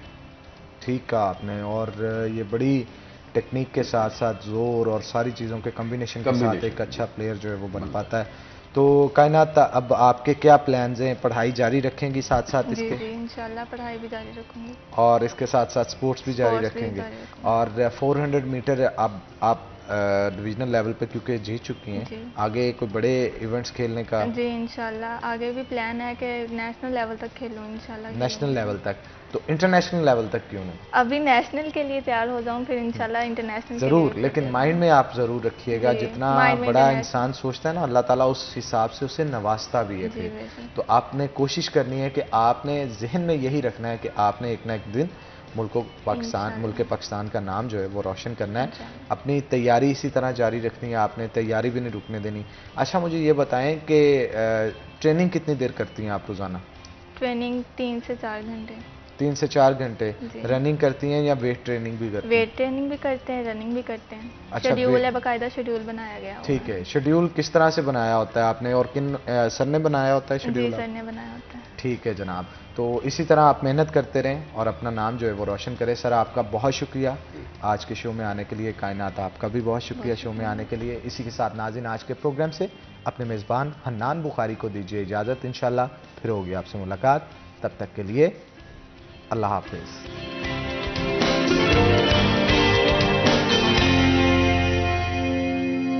ठीक कहा आपने, और ये बड़ी टेक्निक के साथ साथ जोर और सारी चीज़ों के कॉम्बिनेशन के साथ एक अच्छा प्लेयर जो है वो बन पाता है। तो कायनात, अब आपके क्या प्लान्स हैं? पढ़ाई जारी रखेंगी साथ साथ इसके? जी इंशाल्लाह पढ़ाई भी जारी रखूंगी, और इसके साथ साथ स्पोर्ट्स भी जारी रखेंगे? और 400 मीटर अब आप डिवीजनल लेवल पे क्योंकि जीत चुकी हैं, आगे कोई बड़े इवेंट्स खेलने का? जी इंशाल्लाह आगे भी प्लान है कि नेशनल लेवल तक खेलूं इंशाल्लाह। नेशनल लेवल तक? तो इंटरनेशनल लेवल तक क्यों नहीं? अभी नेशनल के लिए तैयार हो जाऊं, फिर इंशाल्लाह इंटरनेशनल जरूर, लेकिन माइंड में आप जरूर रखिएगा, जितना बड़ा इंसान सोचता है ना, अल्लाह ताला उस हिसाब से उसे नवाजता भी है फिर। तो आपने कोशिश करनी है कि आपने जहन में यही रखना है कि आपने एक ना एक दिन मुल्क पाकिस्तान का नाम जो है वो रोशन करना है। अपनी तैयारी इसी तरह जारी रखनी है, आपने तैयारी भी नहीं रुकने देनी। अच्छा, मुझे ये बताएं कि ट्रेनिंग कितनी देर करती हैं आप रोज़ाना? ट्रेनिंग 3 से 4 घंटे। 3 से 4 घंटे रनिंग करती हैं या वेट ट्रेनिंग भी करती हैं? वेट ट्रेनिंग भी करते हैं, रनिंग भी करते हैं। अच्छा, शेड्यूल है, बाकायदा शेड्यूल बनाया गया। ठीक है, शेड्यूल किस तरह से बनाया होता है आपने, और किन सर ने बनाया होता है शेड्यूल? सर ने बनाया होता है। ठीक है जनाब, तो इसी तरह आप मेहनत करते रहें और अपना नाम जो है वो रोशन करें। सर आपका बहुत शुक्रिया आज के शो में आने के लिए। कायनात, आपका भी बहुत शुक्रिया शो में आने के लिए। इसी के साथ नाज़रीन, आज के प्रोग्राम से अपने मेज़बान हन्नान बुखारी को दीजिए इजाज़त। इंशाल्लाह फिर होगी आपसे मुलाकात, तब तक के लिए अल्लाह हाफिज़।